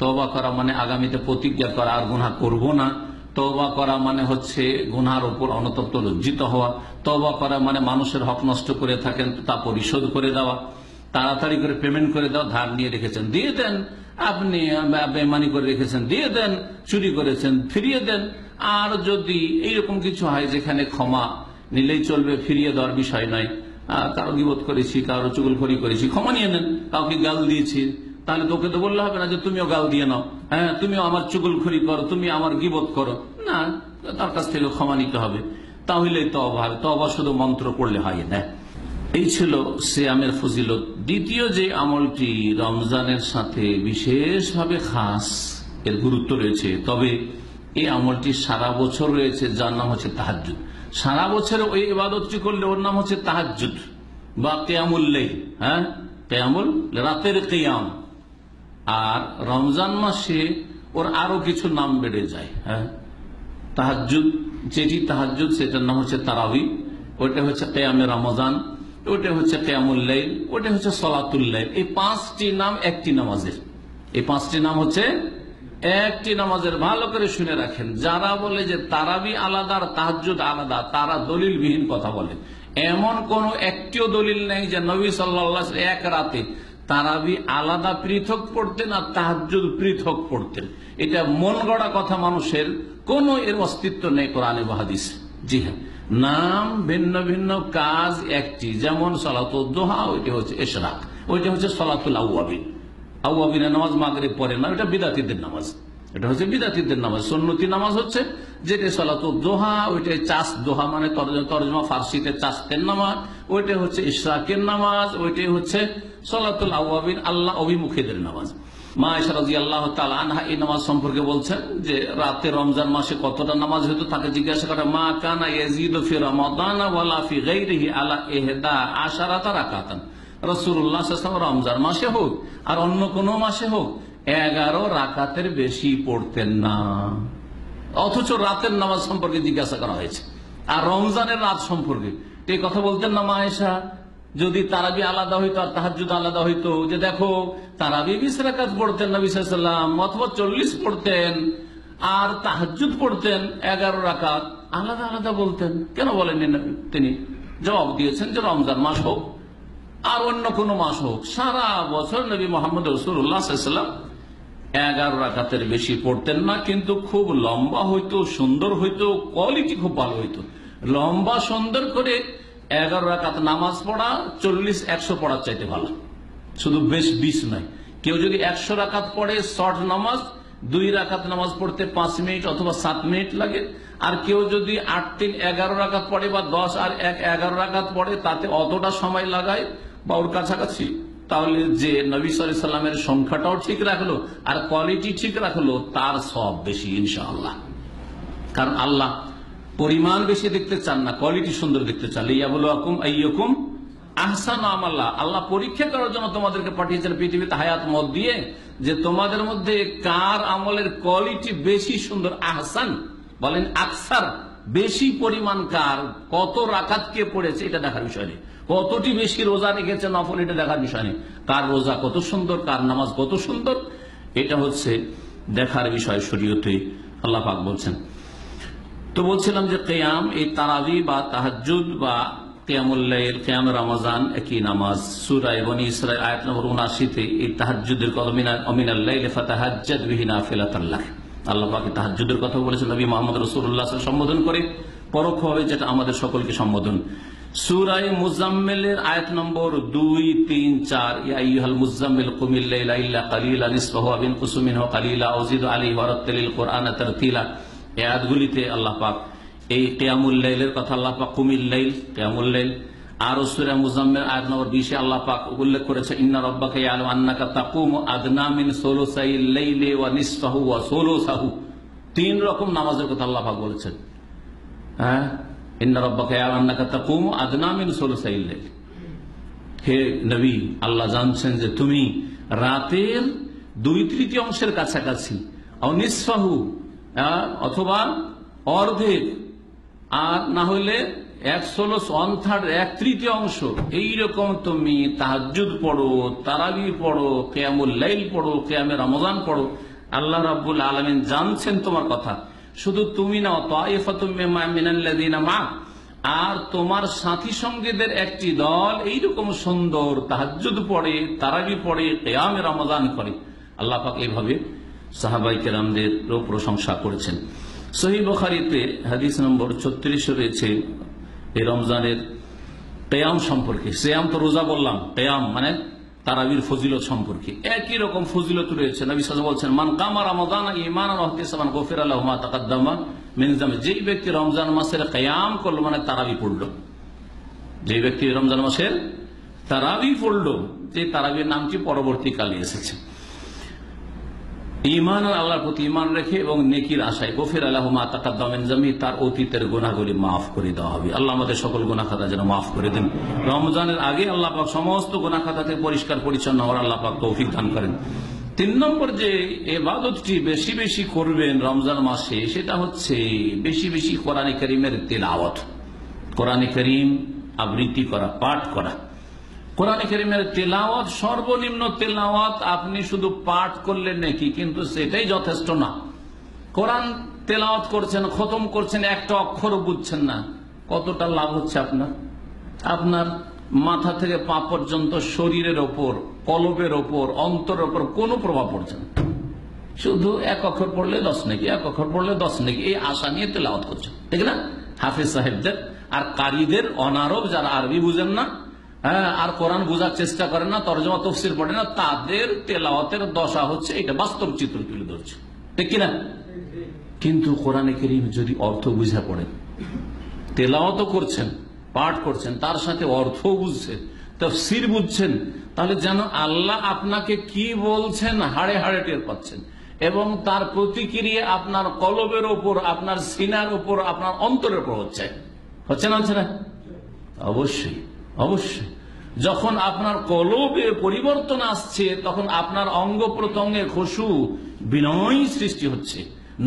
তওবা করা মানে আগামীতে প্রতিজ্ঞা করা আর গুনাহ করব না, তওবা করা মানে হচ্ছে গুনার উপর অনুতপ্ত লজ্জিত হওয়া, তওবা করা মানে মানুষের হক নষ্ট করে থাকেন তা পরিশোধ করে দেওয়া, তাড়াতাড়ি করে পেমেন্ট করে দেওয়া, ধার নিয়ে রেখেছেন দিয়ে দেন, আপনি বেমানি করে রেখেছেন দিয়ে দেন, চুরি করেছেন ফিরিয়ে দেন। আর যদি এইরকম কিছু হয় যেখানে ক্ষমা নিলেই চলবে, ফিরিয়ে দেওয়ার বিষয় নয়, কারো গীবত করেছি, কারো চুগলখড়ি করেছি, ক্ষমা নিয়ে নেন। কাউকে গাল দিয়েছি, তাহলে তোকে তো বললে হবে না যে তুমিও গাল দিয়ে নাও, হ্যাঁ তুমিও আমার চুগলখড়ি করো, তুমি আমার গীবত করো না, তার কাছ থেকে ক্ষমা নিতে হবে। তাহলে তওবা হবে, তওবা শুধু মন্ত্র পড়লে হয় না। এই ছিল সিয়ামের ফজিলত। দ্বিতীয় যে আমলটি রমজানের সাথে বিশেষভাবে খাস, এর গুরুত্ব রয়েছে, তবে এই আমলটি সারা বছর রয়েছে, যার নাম হচ্ছে তাহাজ্জুদ। সারা বছরে ওই ইবাদতটি করলে ওর নাম হচ্ছে তাহাজ্জুদ বা কিয়ামুল লাইল, কিয়ামুল, রাতের কিয়াম। আর রমজান মাসে ওর আরো কিছু নাম বেড়ে যায়। তাহাজ্জুদ, যেটি তাহাজ্জুদ সেটার নাম হচ্ছে তারাবি, ওটা হচ্ছে কিয়ামে রমজান, ওটা হচ্ছে কিয়ামুল লাইল, ওটা হচ্ছে সালাতুল লাইল। এই 5টি নাম একটি নামাজের, এই 5টি নাম হচ্ছে একটি নামাজের। ভালো করে শুনে রাখেন, যারা বলে যে তারাবি আলাদা আর তাহাজ্জুদ আলাদা, তারা দলিলবিহীন কথা বলে। এমন কোন একটিও দলিল নেই যে নবী সাল্লাল্লাহু আলাইহি ওয়াসাল্লাম এক রাতে তারাবি আলাদা পৃথক পড়তেন আর তাহাজ্জুদ পৃথক পড়তেন। এটা মন গড়া কথা, মানুষের কোন এর অস্তিত্ব নেই কোরআনে বা হাদিসে। জি হ্যাঁ, নাম ভিন্ন ভিন্ন, কাজ একটি। যেমন সালাতুদ দুহা, ওইটা হচ্ছে ইশরাক, ওইটা হচ্ছে সালাতুল আওয়াবিন। আওয়াবিনের নামাজ মাগরিব পরে না, এটা বিদাতীদের নামাজ, এটা হচ্ছে বিদাতীদের নামাজ। সুন্নতি নামাজ হচ্ছে যেটা সালাতুদ দুহা, ওইটা চাষ দোহা মানে তরজমা ফার্সিতে চাষতের নামাজ, ওইটা হচ্ছে ইশরাকের নামাজ, ওইটাই হচ্ছে সালাতুল আওয়াবিন, আল্লাহ অভিমুখীদের নামাজ। মা আয়েশা রাদিয়াল্লাহু তাআলা আনহা এই নামাজ সম্পর্কে বলছেন যে রাতে রমজান মাসে কতটা নামাজ হতো, তাকে জিজ্ঞাসা করা, মা কানা ইয়াজিদু ফি রমাদান ওয়ালা ফি গায়রিহি আলা 11 রাকাতান। রাসূলুল্লাহ সাল্লাল্লাহু আলাইহি ওয়াসাল্লাম রমজান মাসে হোক আর অন্য কোন মাসে হোক 11 রাকাতের বেশি পড়তেন না। অথচ রাতের নামাজ সম্পর্কে জিজ্ঞাসা করা হয়েছে, আর রমজানের রাত সম্পর্কে এই কথা বলতেন না মা আয়েশা? যদি তারাবি আলাদা হইতো আর তাহাজ্জুদ আলাদা হইতো, যে দেখো তারাবি 20 রাকাত পড়তেন নবী সাল্লাল্লাহু আলাইহি ওয়াসাল্লাম, অথবা 40 পড়তেন, আর তাহাজ্জুদ পড়তেন 11 রাকাত, আলাদা আলাদা বলতেন, কেন বলেননি তিনি? জবাব দিয়েছেন যে রমজান মাস হোক আর অন্য কোন মাস হোক, সারা বছর নবী মুহাম্মদ রাসূলুল্লাহ সাল্লাল্লাহু আলাইহি ওয়াসাল্লাম 11 রাকাতের বেশি পড়তেন না, কিন্তু খুব লম্বা হইতো, সুন্দর হইতো, কোয়ালিটি খুব ভালো হইতো। লম্বা সুন্দর করে 11 রাকাত নামাজ পড়া 40-100 পড়ার চাইতে ভালো, শুধু বেশ 20 নয়। কেউ যদি 100 রাকাত পড়ে শর্ট নামাজ, 2 রাকাত নামাজ পড়তে 5 মিনিট অথবা 7 মিনিট লাগে, আর কেউ যদি 8-3-11 রাকাত পড়ে বা 10 আর 1-11 রাকাত পড়ে, তাতে অতটা সময় লাগায় বা ওর কাছাকাছি, তাহলে যে নবী সাল্লাল্লাহু আলাইহি ওয়াসাল্লামের সংখ্যাটাও ঠিক রাখলো আর কোয়ালিটি ঠিক রাখলো, তার সব বেশি ইনশাআল্লাহ। কারণ আল্লাহ পরিমাণ বেশি দেখতে চান না, কোয়ালিটি সুন্দর দেখতে চান। লিয়াবলুয়াকুম আইয়ুকুম আহসানু আমালা, আল্লাহ পরীক্ষা করার জন্য তোমাদেরকে পাঠিয়েছেন পৃথিবীতে হায়াত মত দিয়ে, যে তোমাদের মধ্যে কার আমলের কোয়ালিটি বেশি সুন্দর। আহসান বলেন আকসার, বেশি পরিমাণ কার, কত রাকাত কে পড়েছে এটা দেখার বিষয় নেই, কতটি বেশি রোজা রেখেছে নফল এটা দেখার বিষয় নেই, কার রোজা কত সুন্দর, কার নামাজ কত সুন্দর, এটা হচ্ছে দেখার বিষয় শরীয়তে। আল্লাহ পাক বলছেন। তো বলছিলাম যে কিয়াম, এই তারাবি বা তাহাজ্জুদ বা কিয়ামুল লাইল, কিয়াম রমজান একই নামাজ। সূরা বনী ইসরাঈল আয়াত নম্বর 79-তে এই তাহাজ্জুদের কথা, মিনাল লাইলি ফাতাহাজ্জাদ বিহি নাফিলাতাল লাক, আল্লাহ পাক তাহাজ্জুদের কথা বলেছেন নবী মুহাম্মদ রাসূলুল্লাহ সাল্লাল্লাহু আলাইহি ওয়াসাল্লাম সম্বোধন করে, পরোক্ষভাবে যেটা আমাদের সকলকে সম্বোধন। সূরা মুজাম্মিলের আয়াত নম্বর 2, 3, 4, ইয়া আইয়ুহাল মুজাম্মিল কুমিল লাইলা ইল্লা কালিলান নিসফাহু আও ইনকুস মিনহু কালিলা আও জিদ আলাইহি ওয়া রাত্তিলিল কুরআনা তারতিলা, এই আয়াতগুলিতে আল্লাহ পাক এই কিয়ামুল লাইলের কথা, আল্লাহ পাক কুমিল লাইল, কিয়ামুল লাইল। আর সূরা মুজাম্মিল আয়াত নম্বর 20-এ আল্লাহ পাক উল্লেখ করেছে, ইন্না রাব্বাকা ইয়ালামু আন্নাকা তাকুমু আদনা মিন সুলুসাইল লাইলি ওয়া নিসফাহু ওয়া সুলুসাহু, 3 রকম নামাজের কথা আল্লাহ পাক বলেছেন। হ্যাঁ, ইন্না রাব্বাকা ইয়ালামু আন্নাকা তাকুমু আদনা মিন সুলুসাইল লাইল, হে নবী আল্লাহ জানছেন যে তুমি রাতের 2/3 কাছাকাছি, আও নিসফাহু অথবা অর্ধেক, আর না হইলে 1/3 এইরকম তুমি তাহাজ্জুদ পড়ো, তারাবি পড়ো, কিয়ামুল লাইল পড়ো, কিয়ামে রমজান পড়ো। আল্লাহ রাব্বুল আলামিন জানছেন তোমার কথা, শুধু তুমি না, তাইফাতুম মিনাল্লাযিনা মা'আক, আর তোমার সাথী সঙ্গীদের একটি দল এইরকম সুন্দর তাহাজ্জুদ পড়ে, তারাবি পড়ে, কিয়ামে রমজান করে। আল্লাহ পাক এইভাবে সাহাবায়ে কেরামদের প্রশংসা করেছেন। সহিহ বুখারীতে হাদিস নম্বর 36 রয়েছে এই রমজানের কিয়াম সম্পর্কে। সিয়াম তো রোজা বললাম, কিয়াম মানে তারাবির ফজিলত সম্পর্কে একই রকম ফজিলত রয়েছে। নবী সাল্লাল্লাহু আলাইহি ওয়াসাল্লাম বলছেন, মান কামা রমাদান ঈমানান ওয়া ইহতিসাবান গুফিরা লাহু মা তাকাদ্দামা মিন যামবি, যে ব্যক্তি রমজান মাসের কিয়াম করলো মানে তারাবি পড়লো, যে ব্যক্তি রমজান মাসের তারাবি পড়লো, যে তারাবির নামটি পরবর্তীকালে এসেছে, ঈমান আর আল্লাহর প্রতি ঈমান রেখে এবং নেকির আশায়, গফির লাহু মা তাকাদ্দামা মিন যামবি, তার অতীতের গুনাহগুলি মাফ করে দেওয়া হবে। আল্লাহ আমাদের সকল গুনাহ খাতা যেন মাফ করে দেন। রমজানের আগে আল্লাহ পাক সমস্ত গুনাহ খাতা থেকে পরিষ্কার পরিচ্ছন্ন হওয়ার আল্লাহ পাক তৌফিক দান করেন। 3 নম্বর যে ইবাদতটি বেশি বেশি করবেন রমজান মাসে, সেটা হচ্ছে বেশি বেশি কোরআনে কারীমের তিলাওয়াত, কোরআনে কারীম আবৃত্তি করা, পাঠ করা। কোরআনে কারীমের তেলাওয়াত, সর্বনিম্ন তেলাওয়াত আপনি শুধু পাঠ করলেন নাকি, কিন্তু সেটাই যথেষ্ট না। কোরআন তেলাওয়াত করছেন, খতম করছেন, একটা অক্ষর বুঝছেন না, কতটা লাভ হচ্ছে আপনার? আপনার মাথা থেকে পা পর্যন্ত শরীরের ওপর, কলবের ওপর, অন্তরের ওপর কোনো প্রভাব পড়ছে না। শুধু 1 অক্ষর পড়লে 10 নাকি, 1 অক্ষর পড়লে 10 নাকি, এই আশা নিয়ে তেলাওয়াত করছেন, ঠিক না? হাফেজ সাহেবদের আর কারীদের, অনারব যারা আরবি বুঝেন না, আর কোরআন বোঝার চেষ্টা করে না, তরজমা তাফসীর পড়ে না, তাদের তেলাওয়াতের দশা হচ্ছে এটা, বাস্তব চিত্র তুলে ধরছে, ঠিক কিনা? কিন্তু কোরআনে কারীম যদি অর্থ বুঝা পড়েন, তেলাওয়াতও করছেন, পাঠ করছেন, তার সাথে অর্থ বুঝছে, তাফসীর বুঝছেন, তাহলে যেন আল্লাহ আপনাকে কি বলছেন হাড়ে হাড়ে টের পাচ্ছেন, এবং তার প্রতিক্রিয়া আপনার কলবের ওপর, আপনার সিনার ওপর, আপনার অন্তরের উপর হচ্ছে না হচ্ছে না? অবশ্যই অবশ্যই। যখন আপনার কলবে পরিবর্তন আসছে, তখন আপনার অঙ্গ প্রত্যঙ্গে খুশু, বিনয় সৃষ্টি হচ্ছে,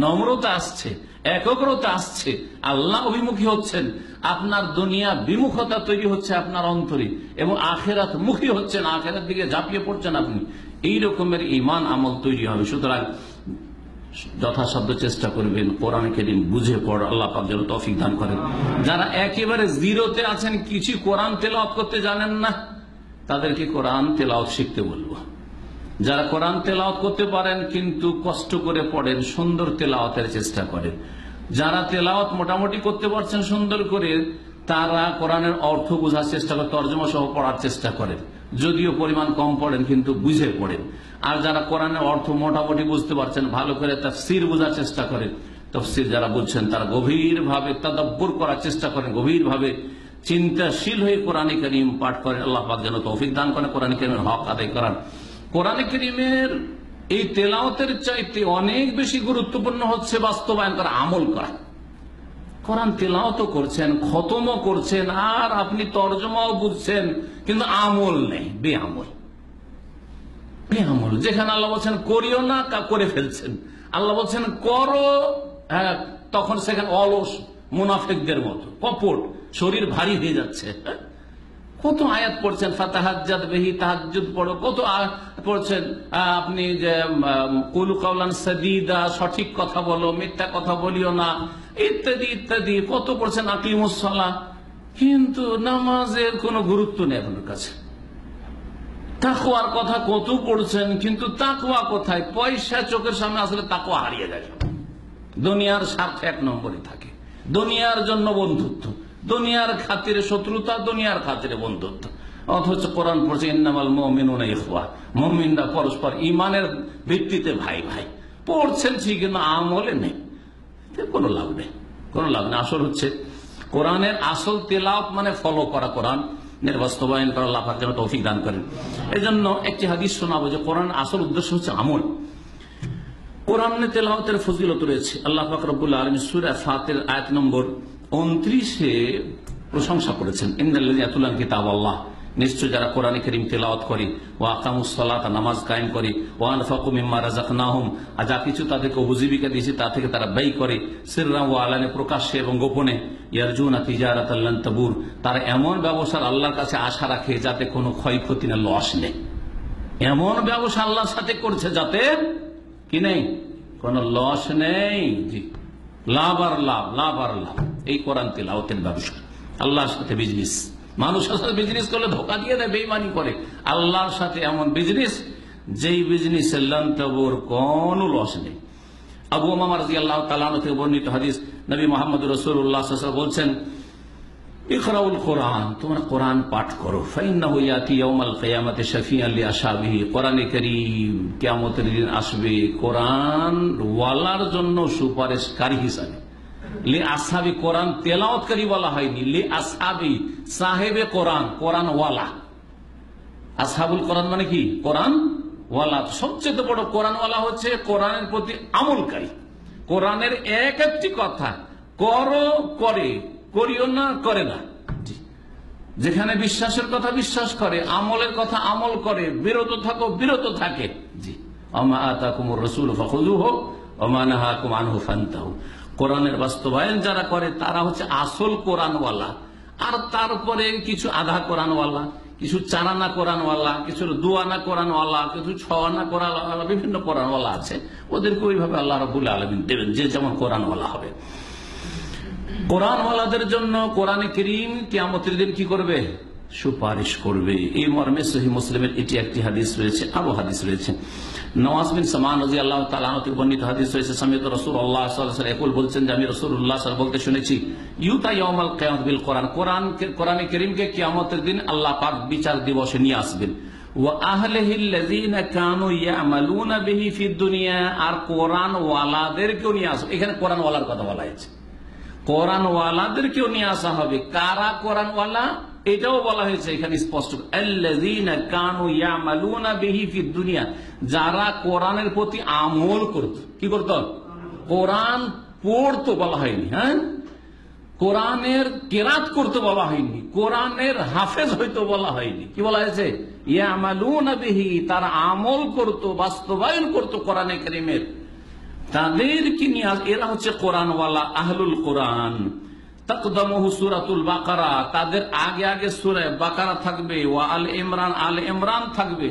নম্রতা আসছে, একগ্রতা আসছে, আল্লাহ অভিমুখী হচ্ছেন, আপনার দুনিয়া বিমুখতা তৈরি হচ্ছে আপনার অন্তরে, এবং আখেরাত মুখী হচ্ছেন, আখেরাত দিকে ঝাঁপিয়ে পড়ছেন আপনি। এই রকমের ঈমান আমল তৈরি হবে। সুতরাং যথাসাধ্য চেষ্টা করবেন কোরআন কারীম বুঝে পড়া, আল্লাহ পাক যেন তৌফিক দান করেন। যারা একেবারে জিরোতে আছেন, কিছু কোরআন তেলাওয়াত করতে জানেন না, তাদেরকে কোরআন তেলাওয়াত শিখতে বলবো। যারা কোরআন তেলাওয়াত করতে পারেন কিন্তু কষ্ট করে পড়েন, সুন্দর তেলাওয়াতের চেষ্টা করেন। যারা তেলাওয়াত মোটামুটি করতে পারছেন সুন্দর করে, তারা কোরআনের অর্থ বোঝার চেষ্টা করেন, তর্জমা সহ পড়ার চেষ্টা করেন, যদিও পরিমাণ কম পড়েন কিন্তু বুঝে পড়েন। আর যারা কোরআনের অর্থ মোটামুটি বুঝতে পারছেন, ভালো করে তাফসীর বোঝার চেষ্টা করেন। তাফসীর যারা বুঝছেন তারা গভীরভাবে তাদাব্বুর করার চেষ্টা করেন, গভীরভাবে চিন্তাশীল হয়ে কোরআন কারীম পাঠ করেন। আল্লাহ পাক যেন তৌফিক দান করেন কোরআন কারীমের হক আদায় করার। কোরআন কারীমের এই তেলাওয়াতের চাইতে অনেক বেশি গুরুত্বপূর্ণ হচ্ছে বাস্তবায়ন করা, আমল করা। কোরআন তেলাওয়াতও করছেন, খতমও করছেন, আর আপনি তর্জমাও বুঝছেন, কিন্তু আমল নেই, বেআমল। যেখানে আল্লাহ বলছেন করিও না, করে ফেলছেন। আল্লাহ বলছেন করো, তখন সেখানে অলস, মুনাফিকদের মতো কপট, শরীর ভারী হয়ে যাচ্ছে। কত আয়াত পড়ছেন, ফাতাহাজ্জাদ বিহি, তাহাজ্জুদ পড়ো, কত পড়ছেন আপনি যে কুলু কাওলান সাদীদা, সঠিক কথা বলো, মিথ্যা কথা বলিও না, ইত্যাদি ইত্যাদি কত পড়ছেন, আকিমুস সালাহ, কিন্তু নামাজের কোনো গুরুত্ব নেই আপনার কাছে। তাকওয়ার কথা কত পড়ছেন, কিন্তু তাকওয়া কোথায়? পয়সা চোখের সামনে আসলে তাকওয়া হারিয়ে যায়। দুনিয়ার স্বার্থ এক নম্বরে থাকে, দুনিয়ার জন্য বন্ধুত্ব, দুনিয়ার খাতিরে শত্রুতা, দুনিয়ার খাতিরে বন্ধুত্ব। অথচ কোরআন পড়ছে ইন্নামাল মুমিনুনা ইখওয়া, মুমিনরা পরস্পর ইমানের ভিত্তিতে ভাই ভাই। পড়ছেন ঠিক, কিন্তু আমলে নেই, কোনো লাভ নেই, কোনো লাভ নেই। আসল হচ্ছে কোরআনের আসল তেলাওয়াত মানে ফলো করা, কোরআন বাস্তবায়ন করা। আল্লাহ পাক যেন তৌফিক দান করেন। এই জন্য একটি হাদিস শোনাবো যে কোরআন আসল উদ্দেশ্য হচ্ছে আমল। কোরআনে তেলাওয়াতের ফজিলত রয়েছে। আল্লাহ পাক রব্বুল আলামিন সূরা ফাতির আয়াত নম্বর 29-এ প্রশংসা করেছেন, ইন্নাল্লাযীনা ইয়াতলুনা কিতাবাল্লাহ, নিশ্চয় যারা কোরআন কারীম তেলাওয়াত করে, ওয়া আকামুস সালাতা, নামাজ কায়েম করে, ওয়া আনফাকু মিম্মা রাযাকনাহুম, আর যা কিছু তাদেরকে উপজীবিকা দিয়েছে তা থেকে তারা ব্যয় করে, সিররান ওয়া আলানিয়া, প্রকাশ্যে এবং গোপনে, ইয়ারজুনা তিজারাতাল লান তাবুর, তারা এমন ব্যবসার আল্লাহর কাছে আশা রাখে যাতে কোনো ক্ষয়ক্ষতি না, লস নেই। এমন ব্যবসা আল্লাহর সাথে করছে যাতে কি নেই, কোনো লস নেই। জি, লাভ আর লাভ, লাভ আর লাভ। এই কোরআন তেলাওয়াতের ব্যবসা, আল্লাহর সাথে বিজনেস। মানুষের সাথে বিজনেস করলে ধোকা দিয়ে দেয়, বেঈমানি করে। আল্লাহর সাথে এমন বিজনেস, যেই বিজনেসে লান তাবুর, কোনো লস নেই। আবু উমামা রাদিয়াল্লাহু তাআলা আনহু থেকে বর্ণিত হাদিস, নবী মুহাম্মদ রাসূলুল্লাহ সাল্লাল্লাহু আলাইহি ওয়াসাল্লাম বলছেন, ইকরাউল কোরআন, তোমরা কোরআন পাঠ করো, ফাইন্নাহু ইয়াতি ইয়াউমাল কিয়ামাতি শাফিআন লিআশহাবিহি, কোরআনে কারীম কিয়ামতের দিন আসবে কোরআন ওয়ালার জন্য সুপারিশকারী হিসাবে। লি আসহাবি, কোরআন তেলাওয়াতকারী বলা হয়নি, লি আসহাবি, সাহেবে কোরআন, কোরআন ওয়ালা। আসহাবুল কোরআন মানে কি? কোরআন ওয়ালা। সবচেয়ে বড় কোরআন ওয়ালা হচ্ছে কোরআনের প্রতি আমলকারী। কোরআনের এক একটি কথা করো, করে, করিও না, করে না। যেখানে বিশ্বাসের কথা বিশ্বাস করে, আমলের কথা আমল করে, বিরত থাকো, বিরত থাকে। জি, আমা আতাকুমুর রাসূল ফাখুযুহু ওয়া মা নাহাকুম আনহু ফান্তাহু। কোরআনের বাস্তবায়ন যারা করে তারা হচ্ছে আসল কোরআনওয়ালা। আর তারপরে কিছু আধা কোরআনওয়ালা, কিছু চারানা কোরআনওয়ালা, কিছু দুয়ানা কোরআনওয়ালা, কিছু ছয়ানা কোরআনওয়ালা, বিভিন্ন কোরআনওয়ালা আছে। ওদেরকে ওইভাবে আল্লাহ রাব্বুল আলামিন দেবেন, যে যেমন কোরআনওয়ালা হবে। কোরআনওয়ালাদের জন্য কোরআনে কারীম কিয়ামতের দিন কি করবে? সুপারিশ করবে। এই মর্মে সহিহ মুসলিমের এটি একটি হাদিস রয়েছে, আরো হাদিস রয়েছে। নওয়াজ বিন সামান রাদিয়াল্লাহু তাআলা আনহু থেকে বর্ণিত হাদিস রয়েছে, সামি'তু রাসূলুল্লাহ সাল্লাল্লাহু আলাইহি ওয়াসাল্লাম বলছেন যে আমি রাসূলুল্লাহ সাল্লাল্লাহু আলাইহি ওয়াসাল্লাম বলতে শুনেছি, ইউতা ইয়াউমাল কিয়ামাত বিল কোরআন, কোরআনে কারীমকে কিয়ামতের দিন আল্লাহ পাক বিচার দিবসে নিয়ে আসবেন। ওয়া আহলিহিল্লাযীনা কানু ইয়ামালুনা বিহি ফিদ দুনিয়া, আর কোরআন ওয়ালাদেরকেও নিয়ে আসবে। এখানে কোরআন ওয়ালার কথা বলা হয়েছে, কোরআন ওয়ালাদেরকেও নিয়ে আসা হবে। কারা কোরআন ওয়ালা? এটাও বলা হয়েছে এখানে স্পষ্ট, আল্লাযীনা কানু ইয়ামালুনা বিহি ফিদ দুনিয়া, যারা কোরআনের প্রতি আমল করত। কি করত? কোরআন পড়তো বলা হয়নি, হ্যাঁ, কোরআনের কেরাত করতে বলা হয়নি, কোরআনের হাফেজ হইতো বলা হয়নি। কি বলা হয়েছে? ইয়ামালুনা বিহি, তারা আমল করত, বাস্তবায়ন করত কোরআনে কারীমের। তাদেরকে নিয়ে এরা হচ্ছে কোরআনওয়ালা, আহলুল কোরআন। তাকদামুহু সূরাতুল বাকারা, তাদের আগে আগে সূরা বাকারা থাকবে, ওয়া আল ইমরান, আল ইমরান থাকবে।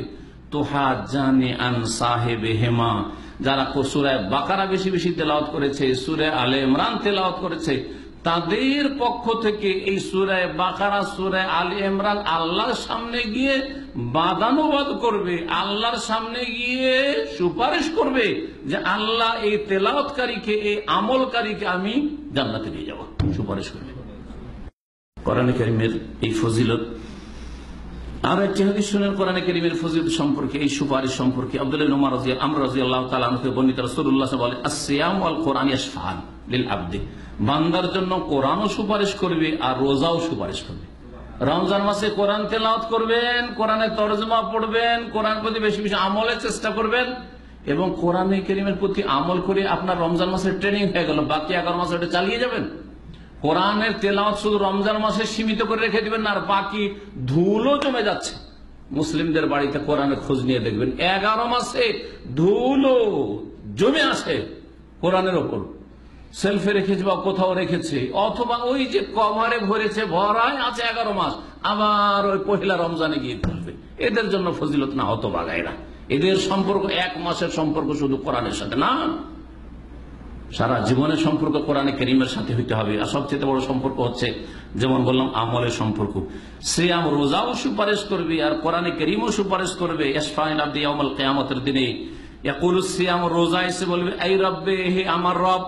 তুহাজ্জানি আন সাহিবিহিমা, যারা সূরা বাকারা বেশি বেশি তেলাওয়াত করেছে, সূরা আলে ইমরান তেলাওয়াত করেছে, তাদের পক্ষ থেকে এই সূরা বাকারা, সূরা আলে ইমরান আল্লাহর সামনে গিয়ে বাদানুবাদ করবে, আল্লাহর সামনে গিয়ে সুপারিশ করবে যে আল্লাহ এই তেলাওয়াতকারীকে, এই আমলকারীকে আমি জান্নাতে নিয়ে যাব, সুপারিশ করবে। কোরআনে কারীমের এই ফজিলত। আর একটি হাদিস শুনেন কোরআনে কারীমের ফজিলত সম্পর্কে, এই সুপারিশ সম্পর্কে। আব্দুল্লাহ ইবনে উমর রাদিয়াল্লাহু তাআলা আনহু বর্ণিত, রাসূলুল্লাহ সাল্লাল্লাহু আলাইহি ওয়াসাল্লাম বলেন, আস-সিয়াম ওয়াল কোরআন ইয়াশফাআন লিল আবদি, বান্দার জন্য কোরআনও সুপারিশ করবে আর রোজাও সুপারিশ করবে। রমজান মাসে কোরআন তেলাওয়াত করবেন, কোরআনের তরজমা পড়বেন, কোরআন প্রতি বেশি বেশি আমলের চেষ্টা করবেন, এবং কোরআনে কারীমের প্রতি আমল করে আপনার রমজান মাসের ট্রেনিং হয়ে গেল, বাকি 11 মাস ওটা চালিয়ে যাবেন। কোরআনের তেলাওয়াত শুধু রমজান মাসে সীমিত করে রেখে দিবেন না, আর বাকি ধুলো জমে যাচ্ছে। মুসলিমদের বাড়িতে কোরআনের খোঁজ নিয়ে দেখবেন 11 মাসে ধুলো জমে আসে কোরআনের ওপর, সেলফে রেখেছে বা কোথাও রেখেছে, অথবা ওই যে কভারে ভরেছে, ভরাই আছে 11 মাস, আবার ওই পহেলা রমজানে গিয়ে খুলবে। এদের জন্য ফজিলত না, হতভাগাইরা। এদের সম্পর্ক 1 মাসের সম্পর্ক শুধু কোরআনের সাথে না, সারা জীবনের সম্পর্ক কোরআনে কারীমের সাথে হইতে হবে। আর সবচেয়ে বড় সম্পর্ক হচ্ছে, যেমন বললাম, আমলের সম্পর্ক। সিয়াম, রোজাও সুপারিশ করবে আর কোরআনে কারীমও সুপারিশ করবে। ইয়াশফাউন আবদি ইয়াউমাল কিয়ামতের দিনে ইয়াকুলুস সিয়াম, রোজা এসে বলবে, আই রব্বে, হে আমার রব,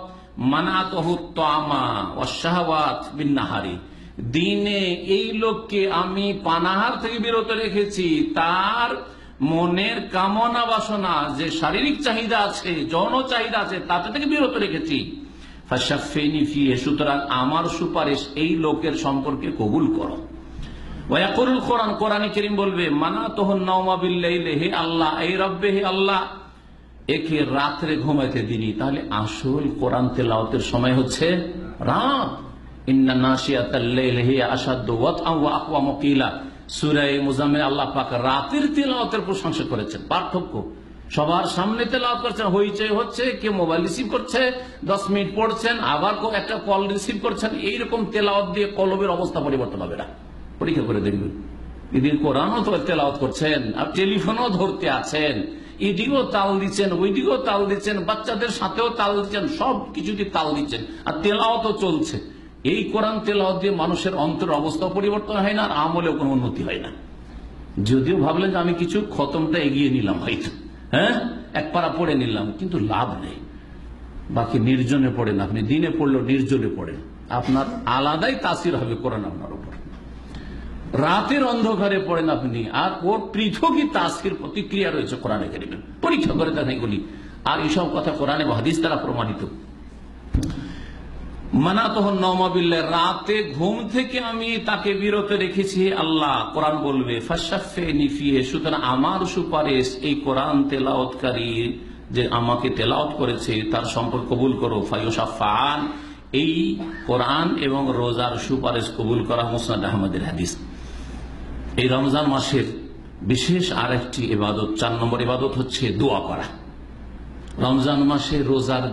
মানাতহু তামা ওয়াশ শাহওয়াত বিন নাহারি, দিনে এই লোককে আমি পানাহার থেকে বিরত রেখেছি, তার মনের কামনা বাসনা, যে শারীরিক চাহিদা আছে, যৌন চাহিদা আছে, তাতে থেকে বিরত রেখেছি। ফাশাফিনি ফিহি, সুতরাং আমার সুপারিশ এই লোকের সম্পর্কে কবুল করো। ওয়ায়াকুলুল কোরআন, কোরআনে কারীম বলবে, মানাতুহুন নাওমা বিল লাইলি, হে আল্লাহ, এই রব্বে, হে আল্লাহ, একে রাত্রে ঘুমাইতে দিনি। তাহলে আসল কোরআন তেলাওয়াতের সময় হচ্ছে রাত। ইন্না নাশিয়াতাল লাইলি হিয়া আশাদ্দু ওয়াতআন ওয়া আকওয়ামু কিলা, সূরা মুজাম্মিল আল্লাহ পাক রাতের তেলাওয়াতের প্রশংসা করেছেন। পার্থক্য, সবার সামনে তেলাওয়াত করছেন, হইচই হচ্ছে, কেউ মোবাইল রিসিভ করছে, 10 মিনিট পড়ছেন, আবার একটা কল রিসিভ করছেন, এইরকম তেলাওয়াত দিয়ে কলবের অবস্থা পরিবর্তন হবে না। পরীক্ষা করে দেখবেন। এদিন কোরআনও তো তেলাওয়াত করছেন, আর টেলিফোনও ধরতে আছেন, এদিকেও তাল দিচ্ছেন, ওইদিকেও তাল দিচ্ছেন, বাচ্চাদের সাথেও তাল দিচ্ছেন, সব কিছুতে তাল দিচ্ছেন, আর তেলাওয়াতও চলছে। এই কোরআন তেলাওয়াত দিয়ে মানুষের অন্তরের অবস্থা পরিবর্তন হয় না, আর আমলেও কোনো উন্নতি হয় না। যদিও ভাবলেন যে আমি কিছু খতমটা এগিয়ে নিলাম, হয়তো হ্যাঁ, এক পারা পড়ে নিলাম, কিন্তু লাভ নেই। বাকি নির্জনে পড়েন, আপনি দিনে পড়লেও নির্জনে পড়েন, আপনার আলাদাই তাসির হবে কোরআন আপনার উপর। রাতের অন্ধকারে পড়েন আপনি, আর ওর পৃথকই তাসির, প্রতিক্রিয়া রয়েছে কোরআনে কারীমে। পরীক্ষা করে দেখেন এগুলি। আর এইসব কথা কোরআনে হাদিস দ্বারা প্রমাণিত। মানাতুহুন নাওমা বিল্লাহ, রাতে ঘুম থেকে আমি তাকে বিরত রেখেছি আল্লাহ। কোরআন বলবে, ফাশাফিনি ফিহি, সুতরাং আমার সুপারিশ এই কোরআন তেলাওয়াতকারী, যে আমাকে তেলাওয়াত করেছে, তার সম্পর্ক কবুল করো। ফায়ুশাফাআন, এই কোরআন এবং রোজার সুপারিশ কবুল করা মুসনাদ আহমদের হাদিস। এই রমজান মাসের বিশেষ আরেকটি ইবাদত, 4 নম্বর ইবাদত হচ্ছে দোয়া করা। রমজান মাসে রোজার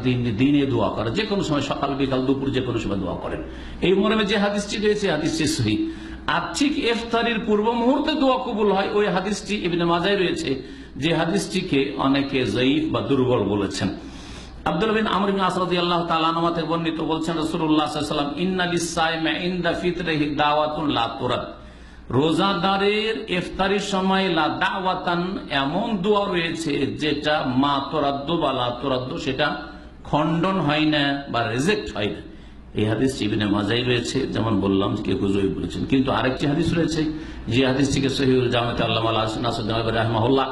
দিনে দোয়া করা, যে কোনো সময়, সকাল বিকাল দুপুর যে কোনো সময় দোয়া করেন। এই মর্মে যে হাদিসটি রয়েছে, হাদিসটি সহিহ। আর ঠিক ইফতারির পূর্ব মুহূর্তে দোয়া কবুল হয়, ওই হাদিসটি ইবনে মাজায় রয়েছে, যে হাদিসটিকে অনেকে যঈফ বা দুর্বল বলেছেন। আব্দুল্লাহ বিন আমর ইবনে আস রাদিয়াল্লাহু তাআলা আনহু থেকে বর্ণিত, বলছেন রাসূলুল্লাহ সাল্লাল্লাহু আলাইহি ওয়াসাল্লাম, ইন্না লিস-সাইমি ইনদা ফিতরিহি দাওয়াতুন লা তুরাদ, রোজাদারের ইফতারির সময় লা দাওয়াতান, এমন দোয়া রয়েছে যেটা মা তুরাদ্দু বা লা তুরাদ্দু, সেটা খণ্ডন হয় না বা রিজেক্ট হয় না। এই হাদিস ইবনে মাজায় রয়েছে, যেমন বললাম, কেউ যঈফ বলেছেন। কিন্তু আরেকটি হাদিস রয়েছে, যে হাদিসটিকে সহিহুল জামিতে আল্লামা নাসিরুদ্দিন আলবানী রাহিমাহুল্লাহ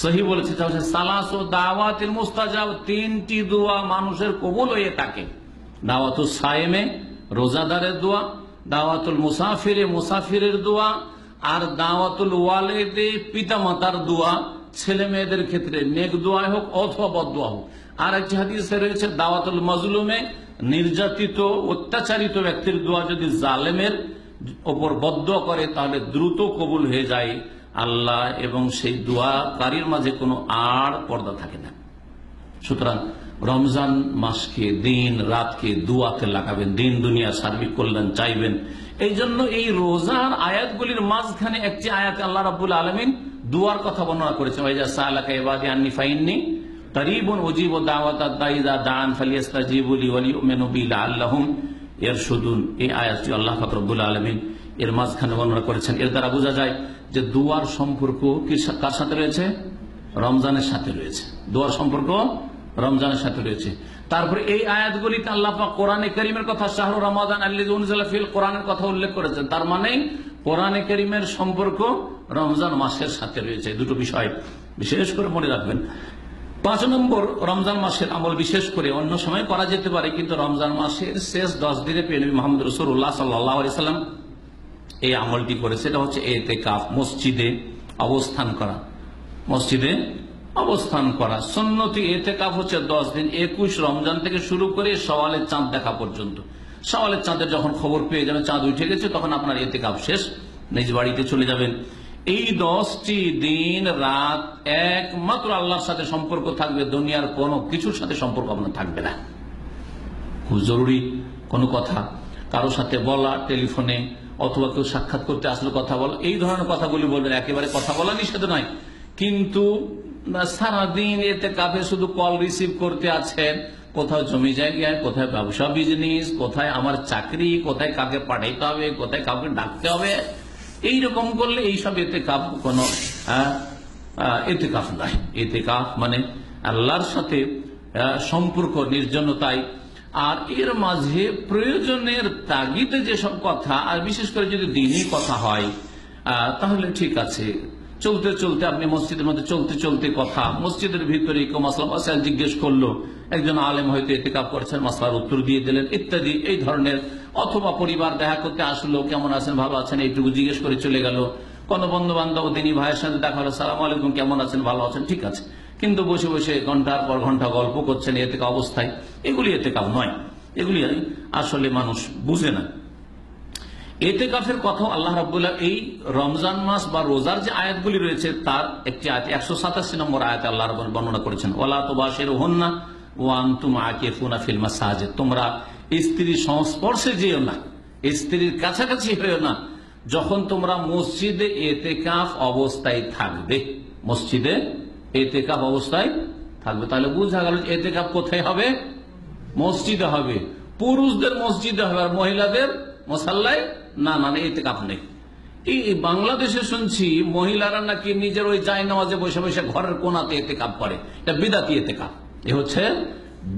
সহিহ বলেছে, তা হচ্ছে সালাসু দাওয়াতিল মুস্তাজাব, 3টি দোয়া মানুষের কবুল হয়ে থাকে। দাওয়াতুস সায়েমে, রোজাদারের দোয়া, দাওয়াতুল মুসাফিরে মুসাফিরের দোয়া, আর দাওয়াতুল ওয়ালিদে পিতা মাতার দোয়া, ছেলে মেয়েদের ক্ষেত্রে নেক দোয়া হোক অথবা বদদোয়া হোক। আর একটি হাদিসে রয়েছে দাওয়াতুল মাজলুমে, নির্যাতিত অত্যাচারিত ব্যক্তির দোয়া যদি জালেমের ওপর বদদোয়া করে তাহলে দ্রুত কবুল হয়ে যায় আল্লাহ, এবং সেই দোয়াকারীর মাঝে কোনো আর পর্দা থাকে না। সুতরাং রমজান মাসকে, দিন রাতকে দোয়াতে লাগাবেন, দিন দুনিয়া সার্বিক কল্যাণ চাইবেন। এই জন্য এই রোজার আয়াতগুলির মাঝখানে একটি আয়াতে আল্লাহ রাব্বুল আলামিন দুয়ার কথা বর্ণনা করেছেন, ওয়াইজা সাআলাকা ইবাদি আন্নী ফাইন্নী করিবুন উজিবু দাওয়াতাদ দাঈ ইযা দাআন ফালিয়াস্তাজিবু লি ওয়া লিইউমিনু বি লাআল্লাহুম ইয়ারশুদুন। এই আয়াতটি আল্লাহ পাক রব্বুল আলামিন এর মাঝখানে বর্ণনা করেছেন। এর দ্বারা বোঝা যায় যে দুয়ার সম্পর্ক কার সাথে রয়েছে? রমজানের সাথে রয়েছে। দুয়ার সম্পর্ক রমজানের সাথে রয়েছে। তারপরে এই আয়াতগুলিতে আল্লাহ পাক কোরআনে কারীমের কথা, শাহরু রমাদান আল্লাযী উনজিলা ফিল কোরআনের কথা উল্লেখ করেছেন। তার মানে কোরআনে কারীমের সম্পর্ক রমজান মাসের সাথে রয়েছে। দুটো বিষয় বিশেষ করে মনে রাখবেন। 5 নম্বর, রমজান মাসের আমল বিশেষ করে অন্য সময় করা যেতে পারে, কিন্তু রমজান মাসের শেষ 10 দিনে প্রিয় নবী মুহাম্মদ রাসূলুল্লাহ সাল্লাল্লাহু আলাইহি সাল্লাম এই আমলটি করে। সেটা হচ্ছে ইতিকাফ, মসজিদে অবস্থান করা। মসজিদে অবস্থান করা সুন্নতি ইতিকাফ হচ্ছে 10 দিন, 21 রমজান থেকে শুরু করে শাওয়ালের চাঁদ দেখা পর্যন্ত। শাওয়ালের চাঁদের যখন খবর পেয়ে যাবেন চাঁদ উঠে গেছে, তখন আপনার ইতিকাফ শেষ, নিজ বাড়িতে চলে যাবেন। এই 10টি দিন রাত একমাত্র আল্লাহর সাথে সম্পর্ক থাকবে, দুনিয়ার কোনো কিছুর সাথে সম্পর্ক আপনার থাকবে না। খুব জরুরি কোনো কথা কারোর সাথে বলা, টেলিফোনে অথবা কেউ সাক্ষাৎ করতে আসলে কথা বলা, এই ধরনের কথাগুলি বলবেন। একেবারে কথা বলা নিষেধ নয়, কিন্তু সারাদিন ইতিকাফে শুধু কল রিসিভ করতে আছেন, কোথাও জমি জায়গায়, কোথায় ব্যবসা বিজনেস, কোথায় আমার চাকরি, কোথায় কাকে পাঠাইতে হবে, কোথায় কাউকে ডাকতে হবে, এইরকম করলে এইসব ইতিকাফ কোন ইতিকাফ নয়। ইতিকাফ মানে আল্লাহর সাথে সম্পর্ক নির্জনতায়। আর এর মাঝে প্রয়োজনের তাগিদে যেসব কথা, আর বিশেষ করে যদি দিনই কথা হয় তাহলে ঠিক আছে। চলতে চলতে আপনি মসজিদের মধ্যে চলতে চলতে কথা, মসজিদের ভিতরে কেউ মাসলা মাসাইল জিজ্ঞেস করলো, একজন আলেম হয়তো ইতিকাফ করছেন, মাসলার উত্তর দিয়ে দিলেন ইত্যাদি, এই ধরনের। অথবা পরিবার দেখা করতে আসলো, কেমন আছেন, ভালো আছেন, এইটুকু জিজ্ঞেস করে চলে গেল। কোন বন্ধু বান্ধব দিনী ভাইয়ের সাথে দেখা হলো, সালাম আলাইকুম, কেমন আছেন, ভালো আছেন, ঠিক আছে। কিন্তু বসে বসে ঘন্টার পর ঘন্টা গল্প করছেন ইতিকাফ অবস্থায়, এগুলি ইতিকাফ নয়। এগুলি আসলে মানুষ বুঝে না। ইতিকাফের কথা আল্লাহ রাব্বুল এই রমজান মাস বা রোজার যে আয়াতগুলি রয়েছে তার একটি আয়াত 187 নম্বর আয়াতে আল্লাহ রাব্বুল বর্ণনা করেছেন, ওয়ালা তুবাশিরুহুন্না ওয়া আনতুম আকিফুনা ফিল মাসাজিদ। তোমরা স্ত্রীর সংস্পর্শে যেও না, স্ত্রীর কাছাকাছি হয়েও না যখন তোমরা মসজিদে ইতিকাফ অবস্থায় থাকবে। মসজিদে ইতিকাফ অবস্থায় থাকবে, তাহলে বুঝা গেল ইতিকাফ কোথায় হবে? মসজিদে হবে। পুরুষদের মসজিদে হবে, আর মহিলাদের মুসাল্লায় না, ইতিকাফ নেই। এই বাংলাদেশে শুনছি মহিলারা নাকি নিজের ওই জায়নামাজে বসে বসে ঘরের কোনাতে ইতিকাফ করে, এটা বিদাতি ইতিকাফ। এ হচ্ছে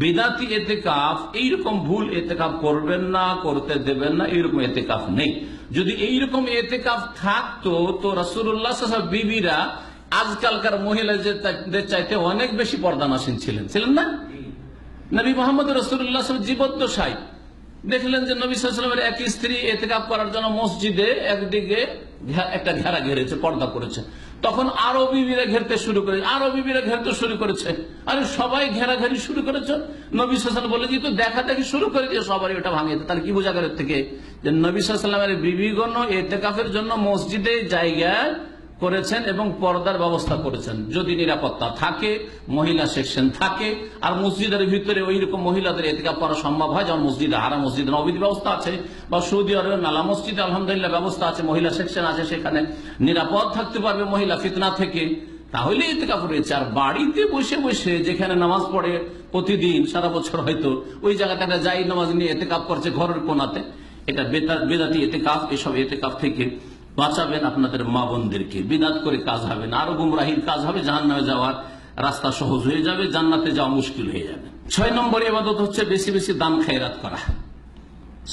বিদাতি ইতিকাফ। এইরকম ভুল ইতিকাফ করবেন না, করতে দেবেন না, এইরকম ইতিকাফ নেই। যদি এইরকম ইতিকাফ থাকতো তো রাসূলুল্লাহ সাল্লাল্লাহু আলাইহি ওয়াসাল্লাম বিবিরা আজকালকার মহিলাদের চাইতে অনেক বেশি পর্দানাসীন ছিলেন না? নবী মুহাম্মদ রাসূলুল্লাহ সাল্লাল্লাহু আলাইহি ওয়াসাল্লাম জীবদ্দশায় দেখলেন যে নবী সাল্লাল্লাহু আলাইহি ওয়াসাল্লামের এক স্ত্রী ইতিকাফ করার জন্য মসজিদে একদিকে একটা ঘেরা ঘেরেছে, পর্দা করেছে। তখন আরো বিবিরা ঘেরতে শুরু করেছে, আরে সবাই ঘেরাঘেরি শুরু করেছে। নবী সাল্লাল্লাহু আলাইহি ওয়াসাল্লাম বলে যে তো দেখা দেখি শুরু করে দিয়ে সবারই ওটা ভাঙিয়ে। তাহলে কি বোঝা গেল থেকে যে নবী সাল্লাল্লাহু আলাইহি ওয়াসাল্লামের বিবিগণ ইতিকাফের জন্য মসজিদে জায়গা করেছেন এবং পর্দার ব্যবস্থা করেছেন। যদি নিরাপত্তা থাকে, মহিলা সেকশন থাকে, আর মসজিদের ভিতরে ওই রকম মহিলাদের ইতিকাফ করা সম্ভব হয়, যেমন মসজিদে হারাম, মসজিদে নববীর ব্যবস্থা আছে, বা সৌদি আরবের নালা মসজিদে আলহামদুলিল্লাহ ব্যবস্থা আছে, মহিলা সেকশন আছে, সেখানে নিরাপদ থাকতে পারবে মহিলা ফিতনা থেকে, তাহলে ইতিকাফ রয়েছে। আর বাড়িতে বসে বসে যেখানে নামাজ পড়ে প্রতিদিন সারা বছর, হয়তো ওই জায়গাতে একটা জায়েজ নামাজ নিয়ে ইতিকাফ করছে ঘরের কোনাতে, এটা বেদাতি ইতিকাফ। এসব ইতিকাফ থেকে বাঁচাবেন আপনাদের মা বোনদেরকে। বিদাত করে কাজ হবে না, আরো গুমরাহির কাজ হবে, জাহান্নামে যাওয়ার রাস্তা সহজ হয়ে যাবে, জান্নাতে যাওয়া মুশকিল হয়ে যাবে। 6 নম্বর ইবাদত হচ্ছে বেশি বেশি দান খেয়রাত করা।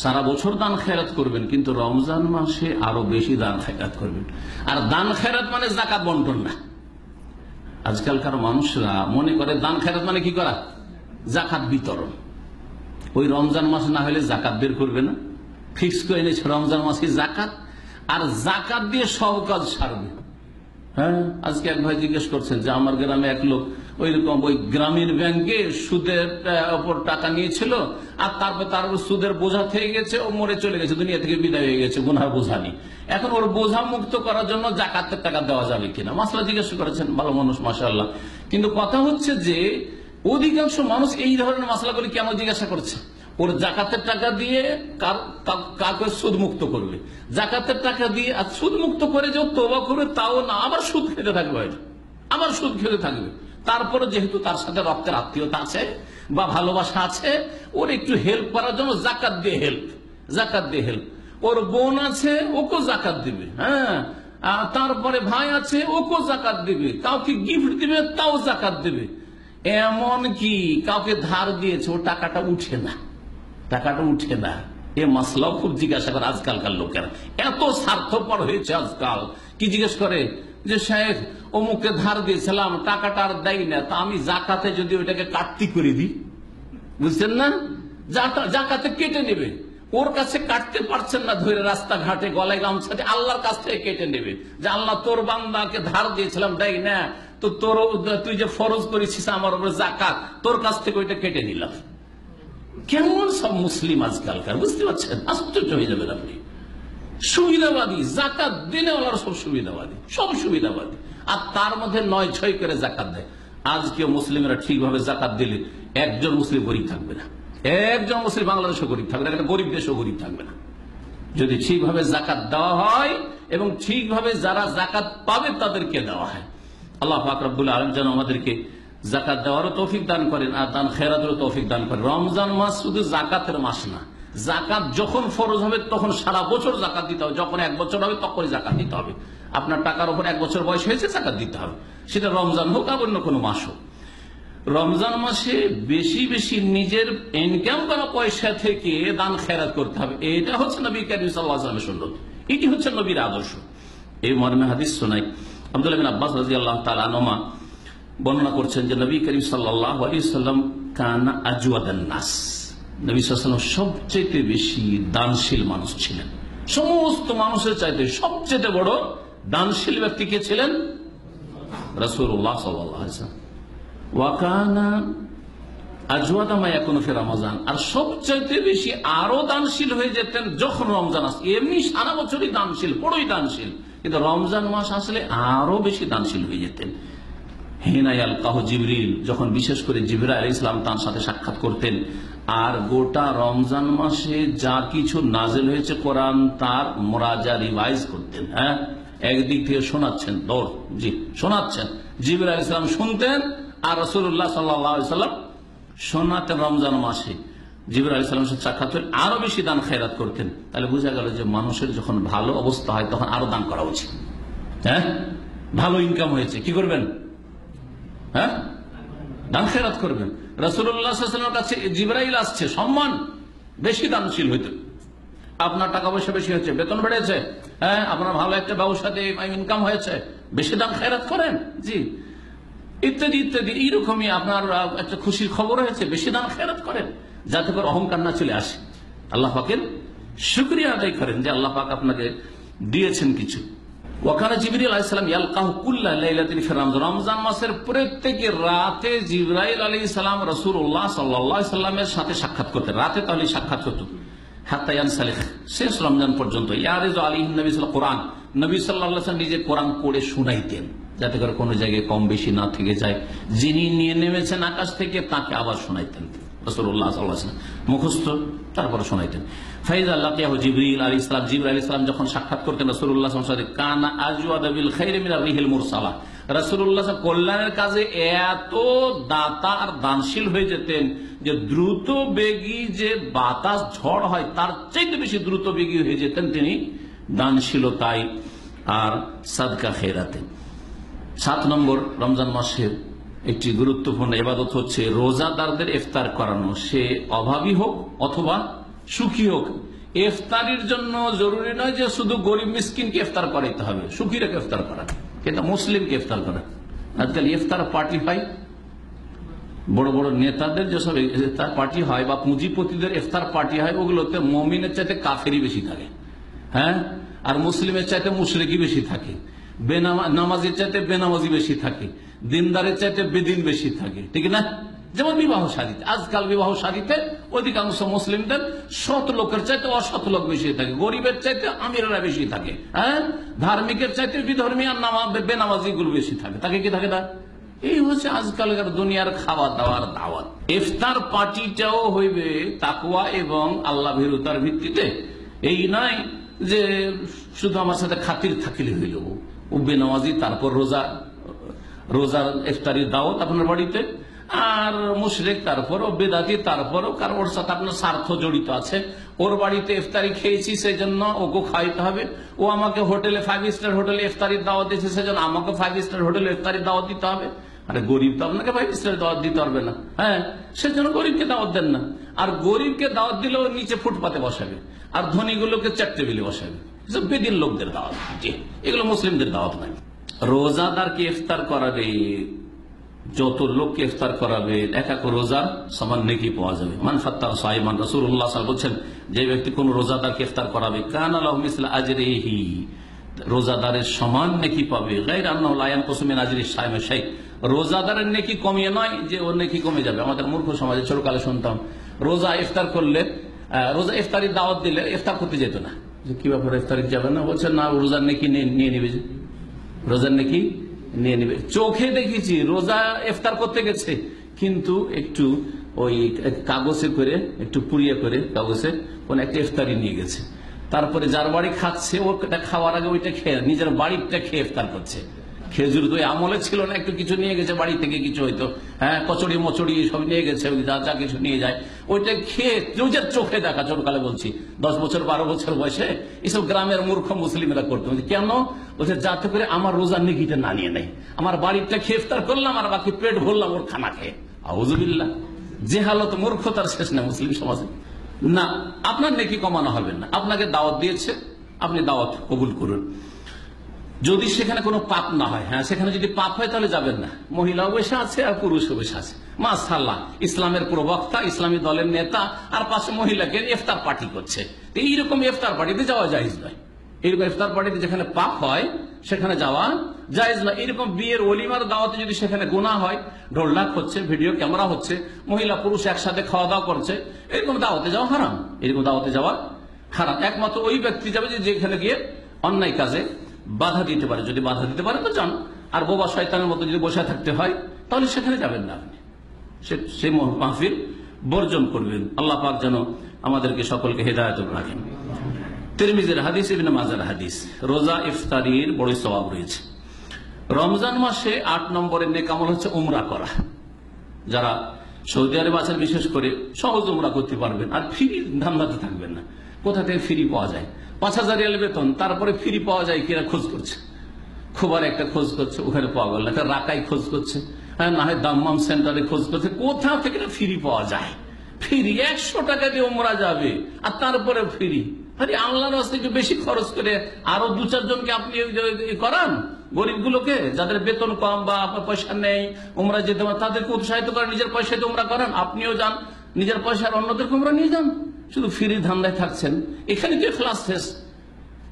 সারা বছর দান খেয়রাত করবেন, কিন্তু রমজান মাসে আরো বেশি দান খেয়রাত করবেন। আর দান খেয়রাত মানে যাকাত বন্টন না। আজকালকার মানুষরা মনে করে দান খেয়রাত মানে কি করা? জাকাত বিতরণ। ওই রমজান মাস না হলে জাকাত বের করবে না, ফিক্স করে এনেছে রমজান মাসে জাকাত, আর জাকাত দিয়ে সব কাজ সারবে। হ্যাঁ, আজকে এক ভাই জিজ্ঞেস করছেন যে আমার গ্রামে এক লোক ওইরকম ওই গ্রামীণ ব্যাংকে সুদের ওপর টাকা নিয়েছিল, আর তারপর তার সুদের বোঝা থেকে গেছে, ও মরে চলে গেছে, দুনিয়া থেকে বিদায় হয়ে গেছে, গুনার বোঝা নেই। এখন ওর বোঝা মুক্ত করার জন্য জাকাতের টাকা দেওয়া যাবে কিনা মাসলা জিজ্ঞেস করেছেন। ভালো মানুষ, মাশাআল্লাহ। কিন্তু কথা হচ্ছে যে অধিকাংশ মানুষ এই ধরনের মাসলাগুলি কেন জিজ্ঞাসা করছে? ওর জাকাতের টাকা দিয়ে কাকে সুদ মুক্ত করবে, জাকাতের টাকা দিয়ে আর সুদ মুক্ত করে যে তওবা করবে তাও না, আবার সুদ খেতে থাকবে, আবার সুদ খেতে থাকবে। তারপরে যেহেতু তার সাথে রক্তের আত্মীয়তা আছে বা ভালোবাসা আছে, ওর একটু হেল্প করার জন্য জাকাত দিয়ে হেল্প। ওর বোন আছে, ওকে জাকাত দিবে। হ্যাঁ, তারপরে ভাই আছে, ওকে জাকাত দিবে। কাউকে গিফট দিবে, তাও জাকাত দিবে। এমন কি কাউকে ধার দিয়েছে, ও টাকাটা উঠে না। এ মাসলাও খুব জিজ্ঞাসা করে আজকালকার লোকেরা। এত স্বার্থপর হয়েছে আজকাল। কি জিজ্ঞেস করে যে সাহেব অমুককে ধার দিয়েছিলাম, টাকাটা আর দেয় না, তা আমি জাকাতে যদি ওইটাকে কাটতি করে দিই, বুঝছেন না, জাকাতে কেটে নেবে। ওর কাছে কাটতে পারছেন না, ধরে রাস্তাঘাটে গলায় গামছা দিয়ে আল্লাহর কাছ থেকে কেটে নেবে যে আল্লাহ তোর বান্দাকে ধার দিয়েছিলাম, দেয় না, তো তুই যে ফরজ করেছিস আমার উপরে জাকাত, তোর কাছ থেকে ওইটা কেটে নিলাম। কেমন সব মুসলিম আজকালকার, বুঝতে পারছেন? আশ্চর্য হয়ে যাবেন আপনি। সুবিধাবাদী, জাকাত দিনে ওনারা সব সুবিধাবাদী, আর তার মধ্যে 9-6 করে জাকাত দেয়। আজকে মুসলিমরা ঠিকভাবে জাকাত দিলে একজন মুসলিম গরিব থাকবে না, একজন মুসলিম বাংলাদেশও গরিব থাকবে না, একটা গরিব দেশও গরিব থাকবে না, যদি ঠিকভাবে জাকাত দেওয়া হয় এবং ঠিকভাবে যারা জাকাত পাবে তাদেরকে দেওয়া হয়। আল্লাহ পাক রব্বুল আলামিন যেন আমাদেরকে জাকাত দেওয়ারও তৌফিক দান করেন আর দান খেরাতেরও তৌফিক দান করেন। রমজান মাস শুধু জাকাতের মাস না, জাকাত যখন ফরজ হবে তখন সারা বছর জাকাত দিতে হবে, যখন 1 বছর হবে তখনই জাকাত দিতে হবে। আপনার টাকার উপর 1 বছর বয়স হয়েছে, জাকাত দিতে হবে, সেটা রমজান হোক আর অন্য কোনো মাস হোক। রমজান মাসে বেশি বেশি নিজের ইনকাম করা পয়সা থেকে দান খেরাত করতে হবে। এটা হচ্ছে নবী কারীম সাল্লাল্লাহু আলাইহি ওয়াসাল্লামের সুন্নাত, এটি হচ্ছে নবীর আদর্শ। এই মর্মে হাদিস শোনাই আব্দুল্লাহ বিন আব্বাস রাদিয়াল্লাহু তাআলা আনহুমা বর্ণনা করছেন যে নবী কারীম সাল্লাল্লাহু আলাইহি ওয়াসাল্লাম কানা আজওয়াদান নাস, নবী সাল্লাল্লাহু আলাইহি ওয়াসাল্লাম সবচেয়ে বেশি দানশীল মানুষ ছিলেন। সমস্ত মানুষের চাইতে সবচেয়ে বড় দানশীল ব্যক্তি কে ছিলেন? রাসূলুল্লাহ সাল্লাল্লাহু আলাইহি ওয়াসাল্লাম। ওয়াকানা আজওয়াদা মা ইয়াকুনু ফি রমাজান, আর সবচেয়ে বেশি আরো দানশীল হয়ে যেতেন যখন রমজান আসে। এমনি সারা বছরই দানশীল, বড়ই দানশীল, কিন্তু রমজান মাস আসলে আরো বেশি দানশীল হয়ে যেতেন। হিনা ইয়ালকাহু জিবরিল, যখন বিশেষ করে জিবরাইল আলাইহিস সালাম তার সাথে সাক্ষাৎ করতেন, আর গোটা রমজান মাসে যা কিছু নাজিল হয়েছে কোরআন তার মুরাজা রিভাইজ করতেন। হ্যাঁ, একদিক থেকে শোনাচ্ছেন, শোনাচ্ছেন, জিবরাইল আলাইহিস সালাম শুনতেন আর রাসূলুল্লাহ সাল্লাল্লাহু আলাইহি ওয়াসাল্লাম শোনাতেন। রমজান মাসে জিবরাইল আলাইহিস সালামের সাথে সাক্ষাৎ করে আরো বেশি দান খেরাত করতেন। তাহলে বোঝা গেল যে মানুষের যখন ভালো অবস্থা হয় তখন আরো দান করা উচিত। হ্যাঁ, ভালো ইনকাম হয়েছে, কি করবেন? হ্যাঁ, দান খেরাত করবেন। রাসূলুল্লাহ সাল্লাল্লাহু আলাইহি ওয়াসাল্লামের কাছে জিবরাইল আসছে, সম্মান, বেশি দানশীল হইতেন। আপনার টাকা পয়সা বেশি হয়েছে, বেতন বেড়েছে, হ্যাঁ, আপনার ভালো একটা ব্যবসাতে ইনকাম হয়েছে, বেশি দান খেরাত করেন, জি, ইত্যাদি ইত্যাদি। এইরকমই আপনার একটা খুশির খবর হয়েছে, বেশি দান খেরাত করেন, যাতে করে অহংকার না চলে আসে। আল্লাহ পাকের শুকরিয়া আদায় করেন যে আল্লাহ পাক আপনাকে দিয়েছেন কিছু। ওয়াকানা জিবরিল আলাইহিস সালাম ইয়ালকাহু কুল্লা লাইলাতিন ফি রমজান, রমজান মাসের প্রত্যেক রাতে জিবরাইল আলাইহিস সালাম রাসূলুল্লাহ সাল্লাল্লাহু আলাইহি সাল্লামের সাথে সাক্ষাৎ করতেন। রাতে তাহলে সাক্ষাৎ করতেন হাত্তা ইয়ানসালিখ, শেষ রমজান পর্যন্ত। ইয়ারিজু আলাইহিন নবী সাল্লাল্লাহু কোরআন, নবী সাল্লাল্লাহু আলাইহি ওয়াসাল্লাম নিজে কোরআন পড়ে শুনাইতেন, যাতে করে কোনো জায়গায় কম বেশি না থেকে যায়। যিনি নিয়ে নেমেছেন আকাশ থেকে তাকে আবার শোনাইতেন রাসূলুল্লাহ সাল্লাল্লাহু আলাইহি ওয়াসাল্লাম, মুখস্থ, তারপরে শোনাইতেন। ফাইজা লাকিয়াহু জিবরিল আলাইহিস সালাম, জিবরাইল আলাইহিস সালাম যখন সাক্ষাৎ করতেন রাসূলুল্লাহ সাল্লাল্লাহু আলাইহি ওয়াসাল্লাম, কানা আজওয়াদা বিল খাইরি মিনার রিহিল মুরসালা, রাসূলুল্লাহ কল্যাণের কাজে এত দাতা আর দানশীল হয়ে যেতেন যে দ্রুত বেগী যে বাতাস ঝড় হয় তার চাইতে বেশি দ্রুত বেগী হয়ে যেতেন তিনি দানশীলতায় আর সাদকা খেরাতে। 7 নম্বর, রমজান মাসের একটি গুরুত্বপূর্ণ ইবাদত হচ্ছে রোজাদারদের ইফতার করানো। সে অভাবী হোক অথবা সুখী হোক, ইফতারির জন্য জরুরি নয় যে শুধু গরিব মিসকিনকে ইফতার করাইতে হবে, সুখীরাকে ইফতার করা, কিন্তু মুসলিমকে ইফতার করা। আজকাল ইফতার পার্টি হয়, বড় বড় নেতাদের যেসব ইফতার পার্টি হয় বা পুঁজিপতিদের ইফতার পার্টি হয়, ওগুলোতে মুমিনের চাইতে কাফেরই বেশি থাকে, হ্যাঁ, আর মুসলিমের চাইতে মুশরিকি বেশি থাকে, নামাজের চাইতে বেনামাজি বেশি থাকে, দিনদারের চাইতে বেদিন বেশি থাকে, ঠিক না? যেমন বিবাহ শাদীতে, আজকাল বিবাহ শাদীতে অধিকাংশ মুসলিমদের সৎ লোকের চাইতে অসৎ লোক বেশি থাকে, গরিবের চাইতে আমিররা বেশি থাকে, হ্যাঁ, ধার্মিকের চাইতে বিধর্মী আর বেনামাজি গুলো বেশি থাকে, তাকে কি থাকে না? এই হচ্ছে আজকালকার দুনিয়ার খাওয়া দাওয়ার দাওয়াত। ইফতার পার্টিটাও হইবে তাকওয়া এবং আল্লাহ ভীরুতার ভিত্তিতে। এই নয় যে শুধু আমার সাথে খাতির থাকিলে হইল, ও বেনামাজি তারপর রোজার ইফতারির দাওয়াত আপনার বাড়িতে, আর মুশরিক তারপরও বেদাতি তারপরও, কারণ ওর সাথে আপনার স্বার্থ জড়িত আছে। ওর বাড়িতে ইফতারি খেয়েছি সেই জন্য ওকে খাইতে হবে, ও আমাকে হোটেলে 5 স্টার হোটেলে ইফতারির দাওয়াত দিয়েছে সেই জন্য আমাকে 5 স্টার হোটেলে ইফতারির দাওয়াত দিতে হবে। আরে গরিব তো আপনাকে 5 স্টার দাওয়াত দিতে পারবে না, হ্যাঁ, সেজন্য গরিবকে দাওয়াত দেন না। আর গরিবকে দাওয়াত দিলেও নিচে ফুটপাতে বসাবে, আর ধনীগুলোকে চার টেবিলে বসাবে। এসব বেদিন লোকদের দাওয়াত, এগুলো মুসলিমদের দাওয়াত নাই। রোজাদারকে ইফতার করাবে, যত লোককে ইফতার করাবে এক এক রোজার সমান নেকি পাওয়া যাবে। মান ফাত্তার সাইমান, রাসূলুল্লাহ সাল্লাল্লাহু আলাইহি ওয়াসাল্লাম বলেছেন, যে ব্যক্তি কোন রোজাদারকে ইফতার করাবে কানা লাহু মিসলা আজরিহি, রোজাদারের সমান নেকি পাবে। গায়র আন্নাহু লা ইয়ানকুসু মিন আজরি সাইমি শাই, রোজাদারের নেকি কমিয়ে নয় যে ওর নেকি কমে যাবে। আমাদের মূর্খ সমাজে ছোটকালে শুনতাম, রোজা ইফতার করলে, রোজা ইফতারির দাওয়াত দিলে ইফতার করতে যেত না। যে কি ব্যাপার, ইফতারি যাবে না? বলছে না, রোজার নেকি নিয়ে নিবে, যে রোজার নেকি নিয়ে নিবে। চোখে দেখেছি রোজা ইফতার করতে গেছে, কিন্তু একটু ওই কাগজে করে, একটু পুড়িয়ে করে কাগজে কোন একটা ইফতারি নিয়ে গেছে। তারপরে যার বাড়ি খাচ্ছে, ওটা খাওয়ার আগে ওইটা খেয়ে নিজের বাড়িটা খেয়ে ইফতার করছে। খেজুর দই আমলে ছিল না, একটু কিছু নিয়ে গেছে বাড়ি থেকে, কিছু হয়তো, হ্যাঁ, কচুরি মচুরি সব নিয়ে গেছে, যা যা কিছু নিয়ে যায় ওইটা খেয়ে নিজের চোখে দেখা। ছোটকালে বলছি, 10 বছর 12 বছর বয়সে এইসব গ্রামের মূর্খ মুসলিমরা করতো। কেন? বলছে যাতে করে আমার রোজার নেকিটা না নিয়ে নেই, আমার বাড়িটা খেয়ে ইফতার করলাম আর বাকি পেট ভরলাম ওর খানা খেয়ে। আউযুবিল্লাহ, যে হালত মূর্খতার শেষ না মুসলিম সমাজে। না, আপনার নেকি কমানো হবে না। আপনাকে দাওয়াত দিয়েছে, আপনি দাওয়াত কবুল করুন, যদি সেখানে কোনো পাপ না হয়। হ্যাঁ, সেখানে যদি পাপ হয় তাহলে যাবেন না। মহিলাও বসে আছে আর পুরুষও বসে আছে, মাশাআল্লাহ, ইসলামের প্রবক্তা, ইসলামী দলের নেতা, আর পাশে মহিলাকে ইফতার পার্টি করছে। এইরকম ইফতার পার্টিতে যাওয়া জায়েজ নয়। এরকম ইফতার পার্টিতে যেখানে পাপ হয় সেখানে যাওয়া জায়েজ নয়। এরকম বিয়ের ওলিমার দাওয়াতে যদি সেখানে গুনাহ হয়, ঢোলঢাক হচ্ছে, ভিডিও ক্যামেরা হচ্ছে, মহিলা পুরুষ একসাথে খাওয়া দাওয়া করছে, এরকম দাওয়াতে যাওয়া হারাম। এরকম দাওয়াতে যাওয়া হারাম। একমাত্র ওই ব্যক্তি যাবে যেখানে গিয়ে অন্যায় কাজে বাধা দিতে পারে। যদি বাধা দিতে পারে তো যান, আর বোবা শয়তানের মতো যদি বসে থাকতে হয় তাহলে সেখানে যাবেন না, আপনি সেই মাহফিল বর্জন করবেন। আল্লাহ পাক যেন আমাদেরকে সকলকে হেদায়েত রাখেন। তিরমিজির হাদিস, ইবনে মাজার হাদিস, রোজা ইফতারির বড় সওয়াব রয়েছে। রমজান মাসে 8 নম্বরের নেক আমল হচ্ছে উমরা করা। যারা সৌদি আরব আছেন বিশেষ করে সহজ উমরা করতে পারবেন, আর ফ্রি ধান্দাতে থাকবেন না। কোথা থেকে ফ্রি পাওয়া যায়, 5000 রিয়াল বেতন, তারপরে ফ্রি পাওয়া যায় কিনা খোঁজ করছে, খুবার একটা খোঁজ করছে, ওখানে পাওয়া গেল, একটা রাকাই খোঁজ করছে, হ্যাঁ, না হয় দাম্মাম সেন্টারে খোঁজ করছে, কোথাও থেকে ফ্রি পাওয়া যায়। ফ্রি 100 টাকা দিয়ে উমরা যাবে, আর তারপরে ফ্রি। আরে আল্লাহর রাস্তায় একটু বেশি খরচ করে আরো 2-4 জনকে আপনি করান, গরিবগুলোকে, যাদের বেতন কম বা আপনার পয়সা নেই উমরা যেতে পারে, তাদেরকে উৎসাহিত করেন, নিজের পয়সাতে উমরা করেন, আপনিও যান নিজের পয়সার, অন্যদেরকে উমরা নিয়ে যান। শুধু ফ্রি ধান্দায় থাকছেন, এখানে তো ইখলাস শেষ।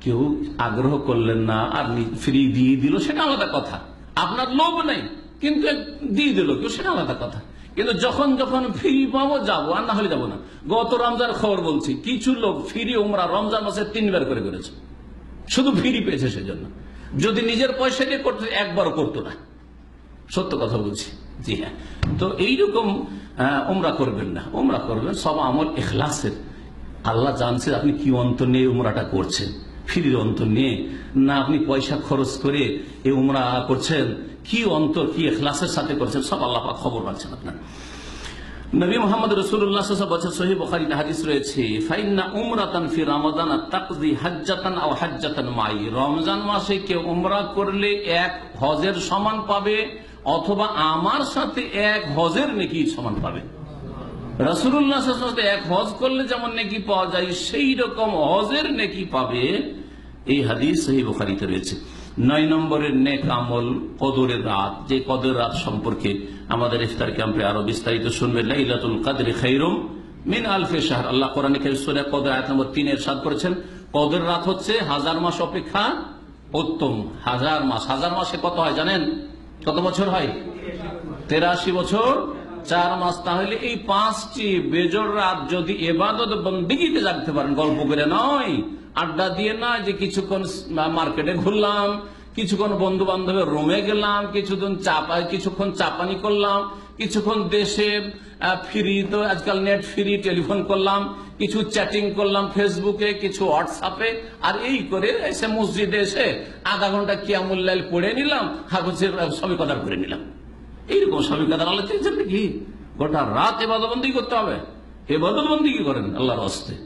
কেউ আগ্রহ করলেন না আর ফ্রি দিয়ে দিল, সেটা আলাদা কথা। আপনার লোভ নেই কিন্তু দিয়ে দিল কেউ, সেটা আলাদা কথা। কিন্তু যখন যখন ফ্রি পাবো যাবো, আর না হলে যাবো না। গত রমজান খবর বলছি, কিছু লোক ফ্রি উমরা রমজান মাসে 3 বার করে করেছে, শুধু ফ্রি পেয়েছে সেজন্য। যদি নিজের পয়সা দিয়ে করতে, একবারও করতো না, সত্য কথা বলছি। জি হ্যাঁ, তো এইরকম উমরা করবেন না। উমরা করবেন সব আমল ইখলাসের। আল্লাহ জানছে আপনি কি অন্তর নিয়ে উমরাটা করছেন, ফ্রির অন্তর নিয়ে না আপনি পয়সা খরচ করে এই উমরা করছেন, কি অন্তর, কি ইখলাসের সাথে করছেন, সব আল্লাহ পাক খবর পাচ্ছেন আপনার। নবী মুহাম্মদ রাসূলুল্লাহ সাল্লাল্লাহু আলাইহি ওয়াসাল্লাম সহিহ বুখারীতে হাদিস রয়েছে, ফাইন্না উমরাতান ফি রমাদান তাকদি হাজ্জাতান আও হাজ্জাতান মাই, রমজান মাসে কেউ উমরা করলে 1 হজের সমান পাবে, অথবা আমার সাথে 1 হজের নেকি সমান পাবে। রাসূলুল্লাহ সাল্লাল্লাহু আলাইহি ওয়াসাল্লাম 1 হজ করলে যেমন নেকি পাওয়া যায়, সেই রকম হজের নেকি পাবে। এই হাদিস সহিহ বুখারীতে রয়েছে। 9 নম্বরের নেক আমল কদরের রাত, যে কদরের রাত সম্পর্কে আমাদের ইফতার ক্যাম্পে আরো বিস্তারিত শুনবে। লাইলাতুল কদরি খায়রুম মিন আলফি শাহর। আল্লাহ কোরআনে কারীম সূরা কদর আয়াত নম্বর 3 ইরশাদ করেছেন, কদরের রাত হচ্ছে 1000 মাস অপেক্ষা উত্তম। 1000 মাস, 1000 মাসে কত হয় জানেন? কত বছর হয়? 83 বছর 4 মাস। তাহলে এই 5টি বেজোড় রাত যদি ইবাদত বন্দেগীতে জাগতে পারেন, গল্প করে নয়, আড্ডা দিয়ে নয়, যে কিছুক্ষণ মার্কেটে ঘুরলাম, কিছুক্ষণ বন্ধু বান্ধবের রুমে গেলাম, কিছুক্ষণ চাপানি করলাম, কিছুক্ষণ দেশে ফ্রি, তো আজকাল নেট ফ্রি, টেলিফোন করলাম, কিছু চ্যাটিং করলাম ফেসবুকে, কিছু হোয়াটসঅ্যাপে, আর এই করে এসে মসজিদে এসে আধা ঘন্টা কিয়ামুল লাইল পড়ে নিলাম, হাফেজের সবই কদর করে নিলাম। এইরকম সবই কদর আল্লাহ চেয়েছেন নাকি? গোটা রাত ইবাদত বন্দেগী করতে হবে। ইবাদত বন্দেগী করেন আল্লাহর রাস্তায়।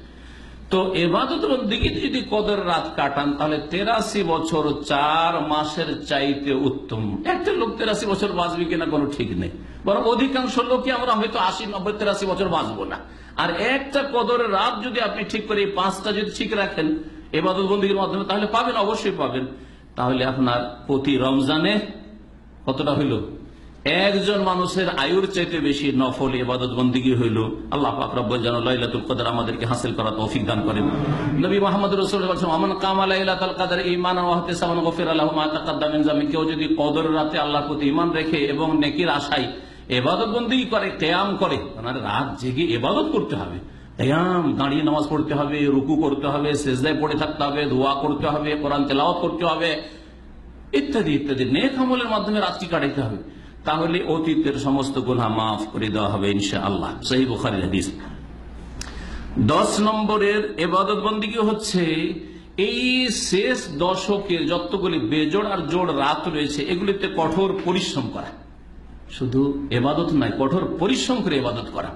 তো ইবাদত বন্দেগীতে যদি কদর রাত কাটান, তাহলে 83 বছর 4 মাসের চাইতে উত্তম। একটা লোক 83 বছর বাঁচবে কিনা কোনো ঠিক নেই, বরং অধিকাংশ লোকই আমরা হয়তো 80, 90, 83 বছর বাঁচবো না। আর একটা কদরের রাত যদি আপনি ঠিক করে 5টা যদি ঠিক রাখেন ইবাদত বন্দেগীর মাধ্যমে, তাহলে পাবেন, অবশ্যই পাবেন। তাহলে আপনার প্রতি রমজানে কতটা হইল? একজন মানুষের আয়ুর চাইতে বেশি নফল ইবাদত বন্দেগী হইল। আল্লাহ পাক রব্বুল জালাল লাইলাতুল কদর আমাদেরকে হাসিল করার তৌফিক দান করেন। নবী মুহাম্মদ রাসূলুল্লাহ সাল্লাল্লাহু আলাইহি ওয়াসাল্লাম, মান কামা লাইলাতুল কদর ঈমানান ওয়া ইহতিসাবান গফিরা লাহু মা তাকাদ্দামা মিন যামবি। কেউ যদি কদর রাতে আল্লাহর প্রতি ঈমান রেখে এবং নেকির আশায় ইবাদত বন্দেগী করে, কিয়াম করে, মানে রাত জেগে ইবাদত করতে হবে, কিয়াম, দাঁড়িয়ে নামাজ পড়তে হবে, রুকু করতে হবে, সিজদায় পড়ে থাকতে হবে, দোয়া করতে হবে, কোরআন তেলাওয়াত করতে হবে, ইত্যাদি ইত্যাদি নেক আমলের মাধ্যমে রাতটি কাটাইতে হবে, তাহলে অতীতের সমস্ত গুনাহ মাফ করে দেওয়া হবে ইনশাআল্লাহ। সহিহ বুখারীর হাদিস। 10 নম্বরের ইবাদত বন্দেগী হচ্ছে এই শেষ দশকের যতগুলি বেজোড় আর জোড় রাত রয়েছে, এগুলিতে কঠোর পরিশ্রম করা। শুধু ইবাদত নয়, কঠোর পরিশ্রম করে ইবাদত করা।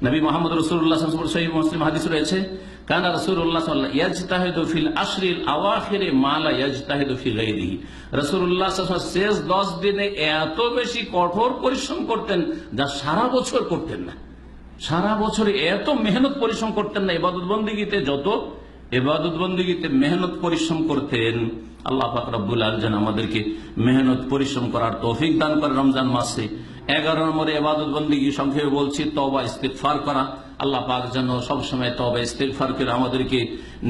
নবী মুহাম্মদ রাসূলুল্লাহ সাল্লাল্লাহু আলাইহি ওয়াসাল্লাম, সহিহ মুসলিম হাদিস রয়েছে, কানা রাসূলুল্লাহ সাল্লাল্লাহু আলাইহি ওয়াসাল্লাম ইয়াজতাহিদু ফিল আশরিল আওয়াখির মা লা ইয়াজতাহিদু ফি গায়রিহি। রাসূলুল্লাহ সাল্লাল্লাহু আলাইহি ওয়াসাল্লাম শেষ 10 দিনে এত বেশি কঠোর পরিশ্রম করতেন যা সারা বছর করতেন না। সারা বছরে এত মেহনত পরিশ্রম করতেন না ইবাদত বন্দেগীতে, যত ইবাদত বন্দেগীতে মেহনত পরিশ্রম করতেন। আল্লাহ পাক রব্বুল আলামিন আমাদেরকে মেহনত পরিশ্রম করার তৌফিক দান করে রমজান মাসে। 11 নম্বরে ইবাদত বন্দেগী সংক্ষেপে বলছি, তওবা ইস্তিগফার করা। আল্লাহ পাক যেন সবসময় তওবা ইস্তিগফার করে আমাদেরকে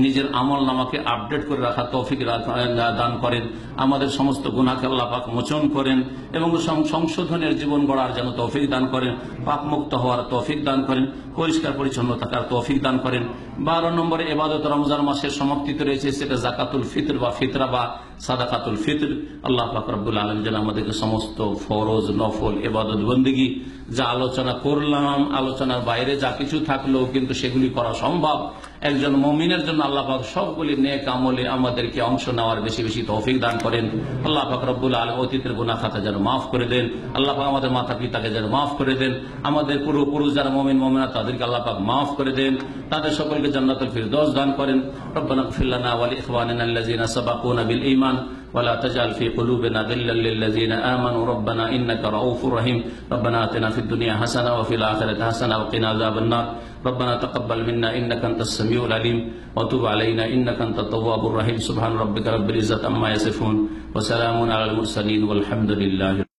নিজের আমল নামাকে আপডেট করে রাখা তৌফিক দান করেন, আমাদের সমস্ত গুনাহকে আল্লাহ পাক মোচন করেন এবং সংশোধনের জীবন গড়ার যেন তৌফিক দান করেন, পাপ মুক্ত হওয়ার তৌফিক দান করেন, পরিষ্কার পরিচ্ছন্ন থাকার তৌফিক দান করেন। 12 নম্বরে ইবাদত রমজান মাসের সমাপ্তিতে রয়েছে, সেটা যাকাতুল ফিতর বা ফিতরা বা সাদাকাতুল ফিতর। আল্লাহ পাক রব্বুল আলামিন যেন আমাদেরকে সমস্ত ফরজ, নফল, ইবাদত বন্দেগী যা আলোচনা করলাম, আলোচনার বাইরে যা কিছু থাকলেও কিন্তু সেগুলি করা সম্ভব একজন মুমিনের জন্য, আল্লাহ পাক সবগুলি নেক আমলে আমাদেরকে অংশ নেওয়ার বেশি বেশি তৌফিক দান করেন। আল্লাহ পাক রব্বুল আলামিন অতীতের গুনাহ খাতা যেন মাফ করে দেন। আল্লাহ পাক আমাদের মাতা পিতাকে যেন মাফ করে দেন। আমাদের পূর্বপুরুষ যারা মুমিন মুমিনাত তাদেরকে আল্লাহ পাক মাফ করে দেন, তাদের সকলকে জান্নাতুল ফিরদৌস দান করেন। রব্বানা ইগফির লানা ওয়া লিইখওয়ানিনা আল্লাযীনা সাবাকুনা বিল ঈমান ولا تجعل في قلوبنا غلا للذين آمنوا ربنا إنك رؤوف رحيم ربنا آتنا في الدنيا حسنة وفي الآخرة حسنة وقنا عذاب النار ربنا تقبل منا إنك أنت السميع العليم وتب علينا إنك أنت التواب الرحيم سبحان ربك رب العزة عما يصفون وسلام على المرسلين والحمد لله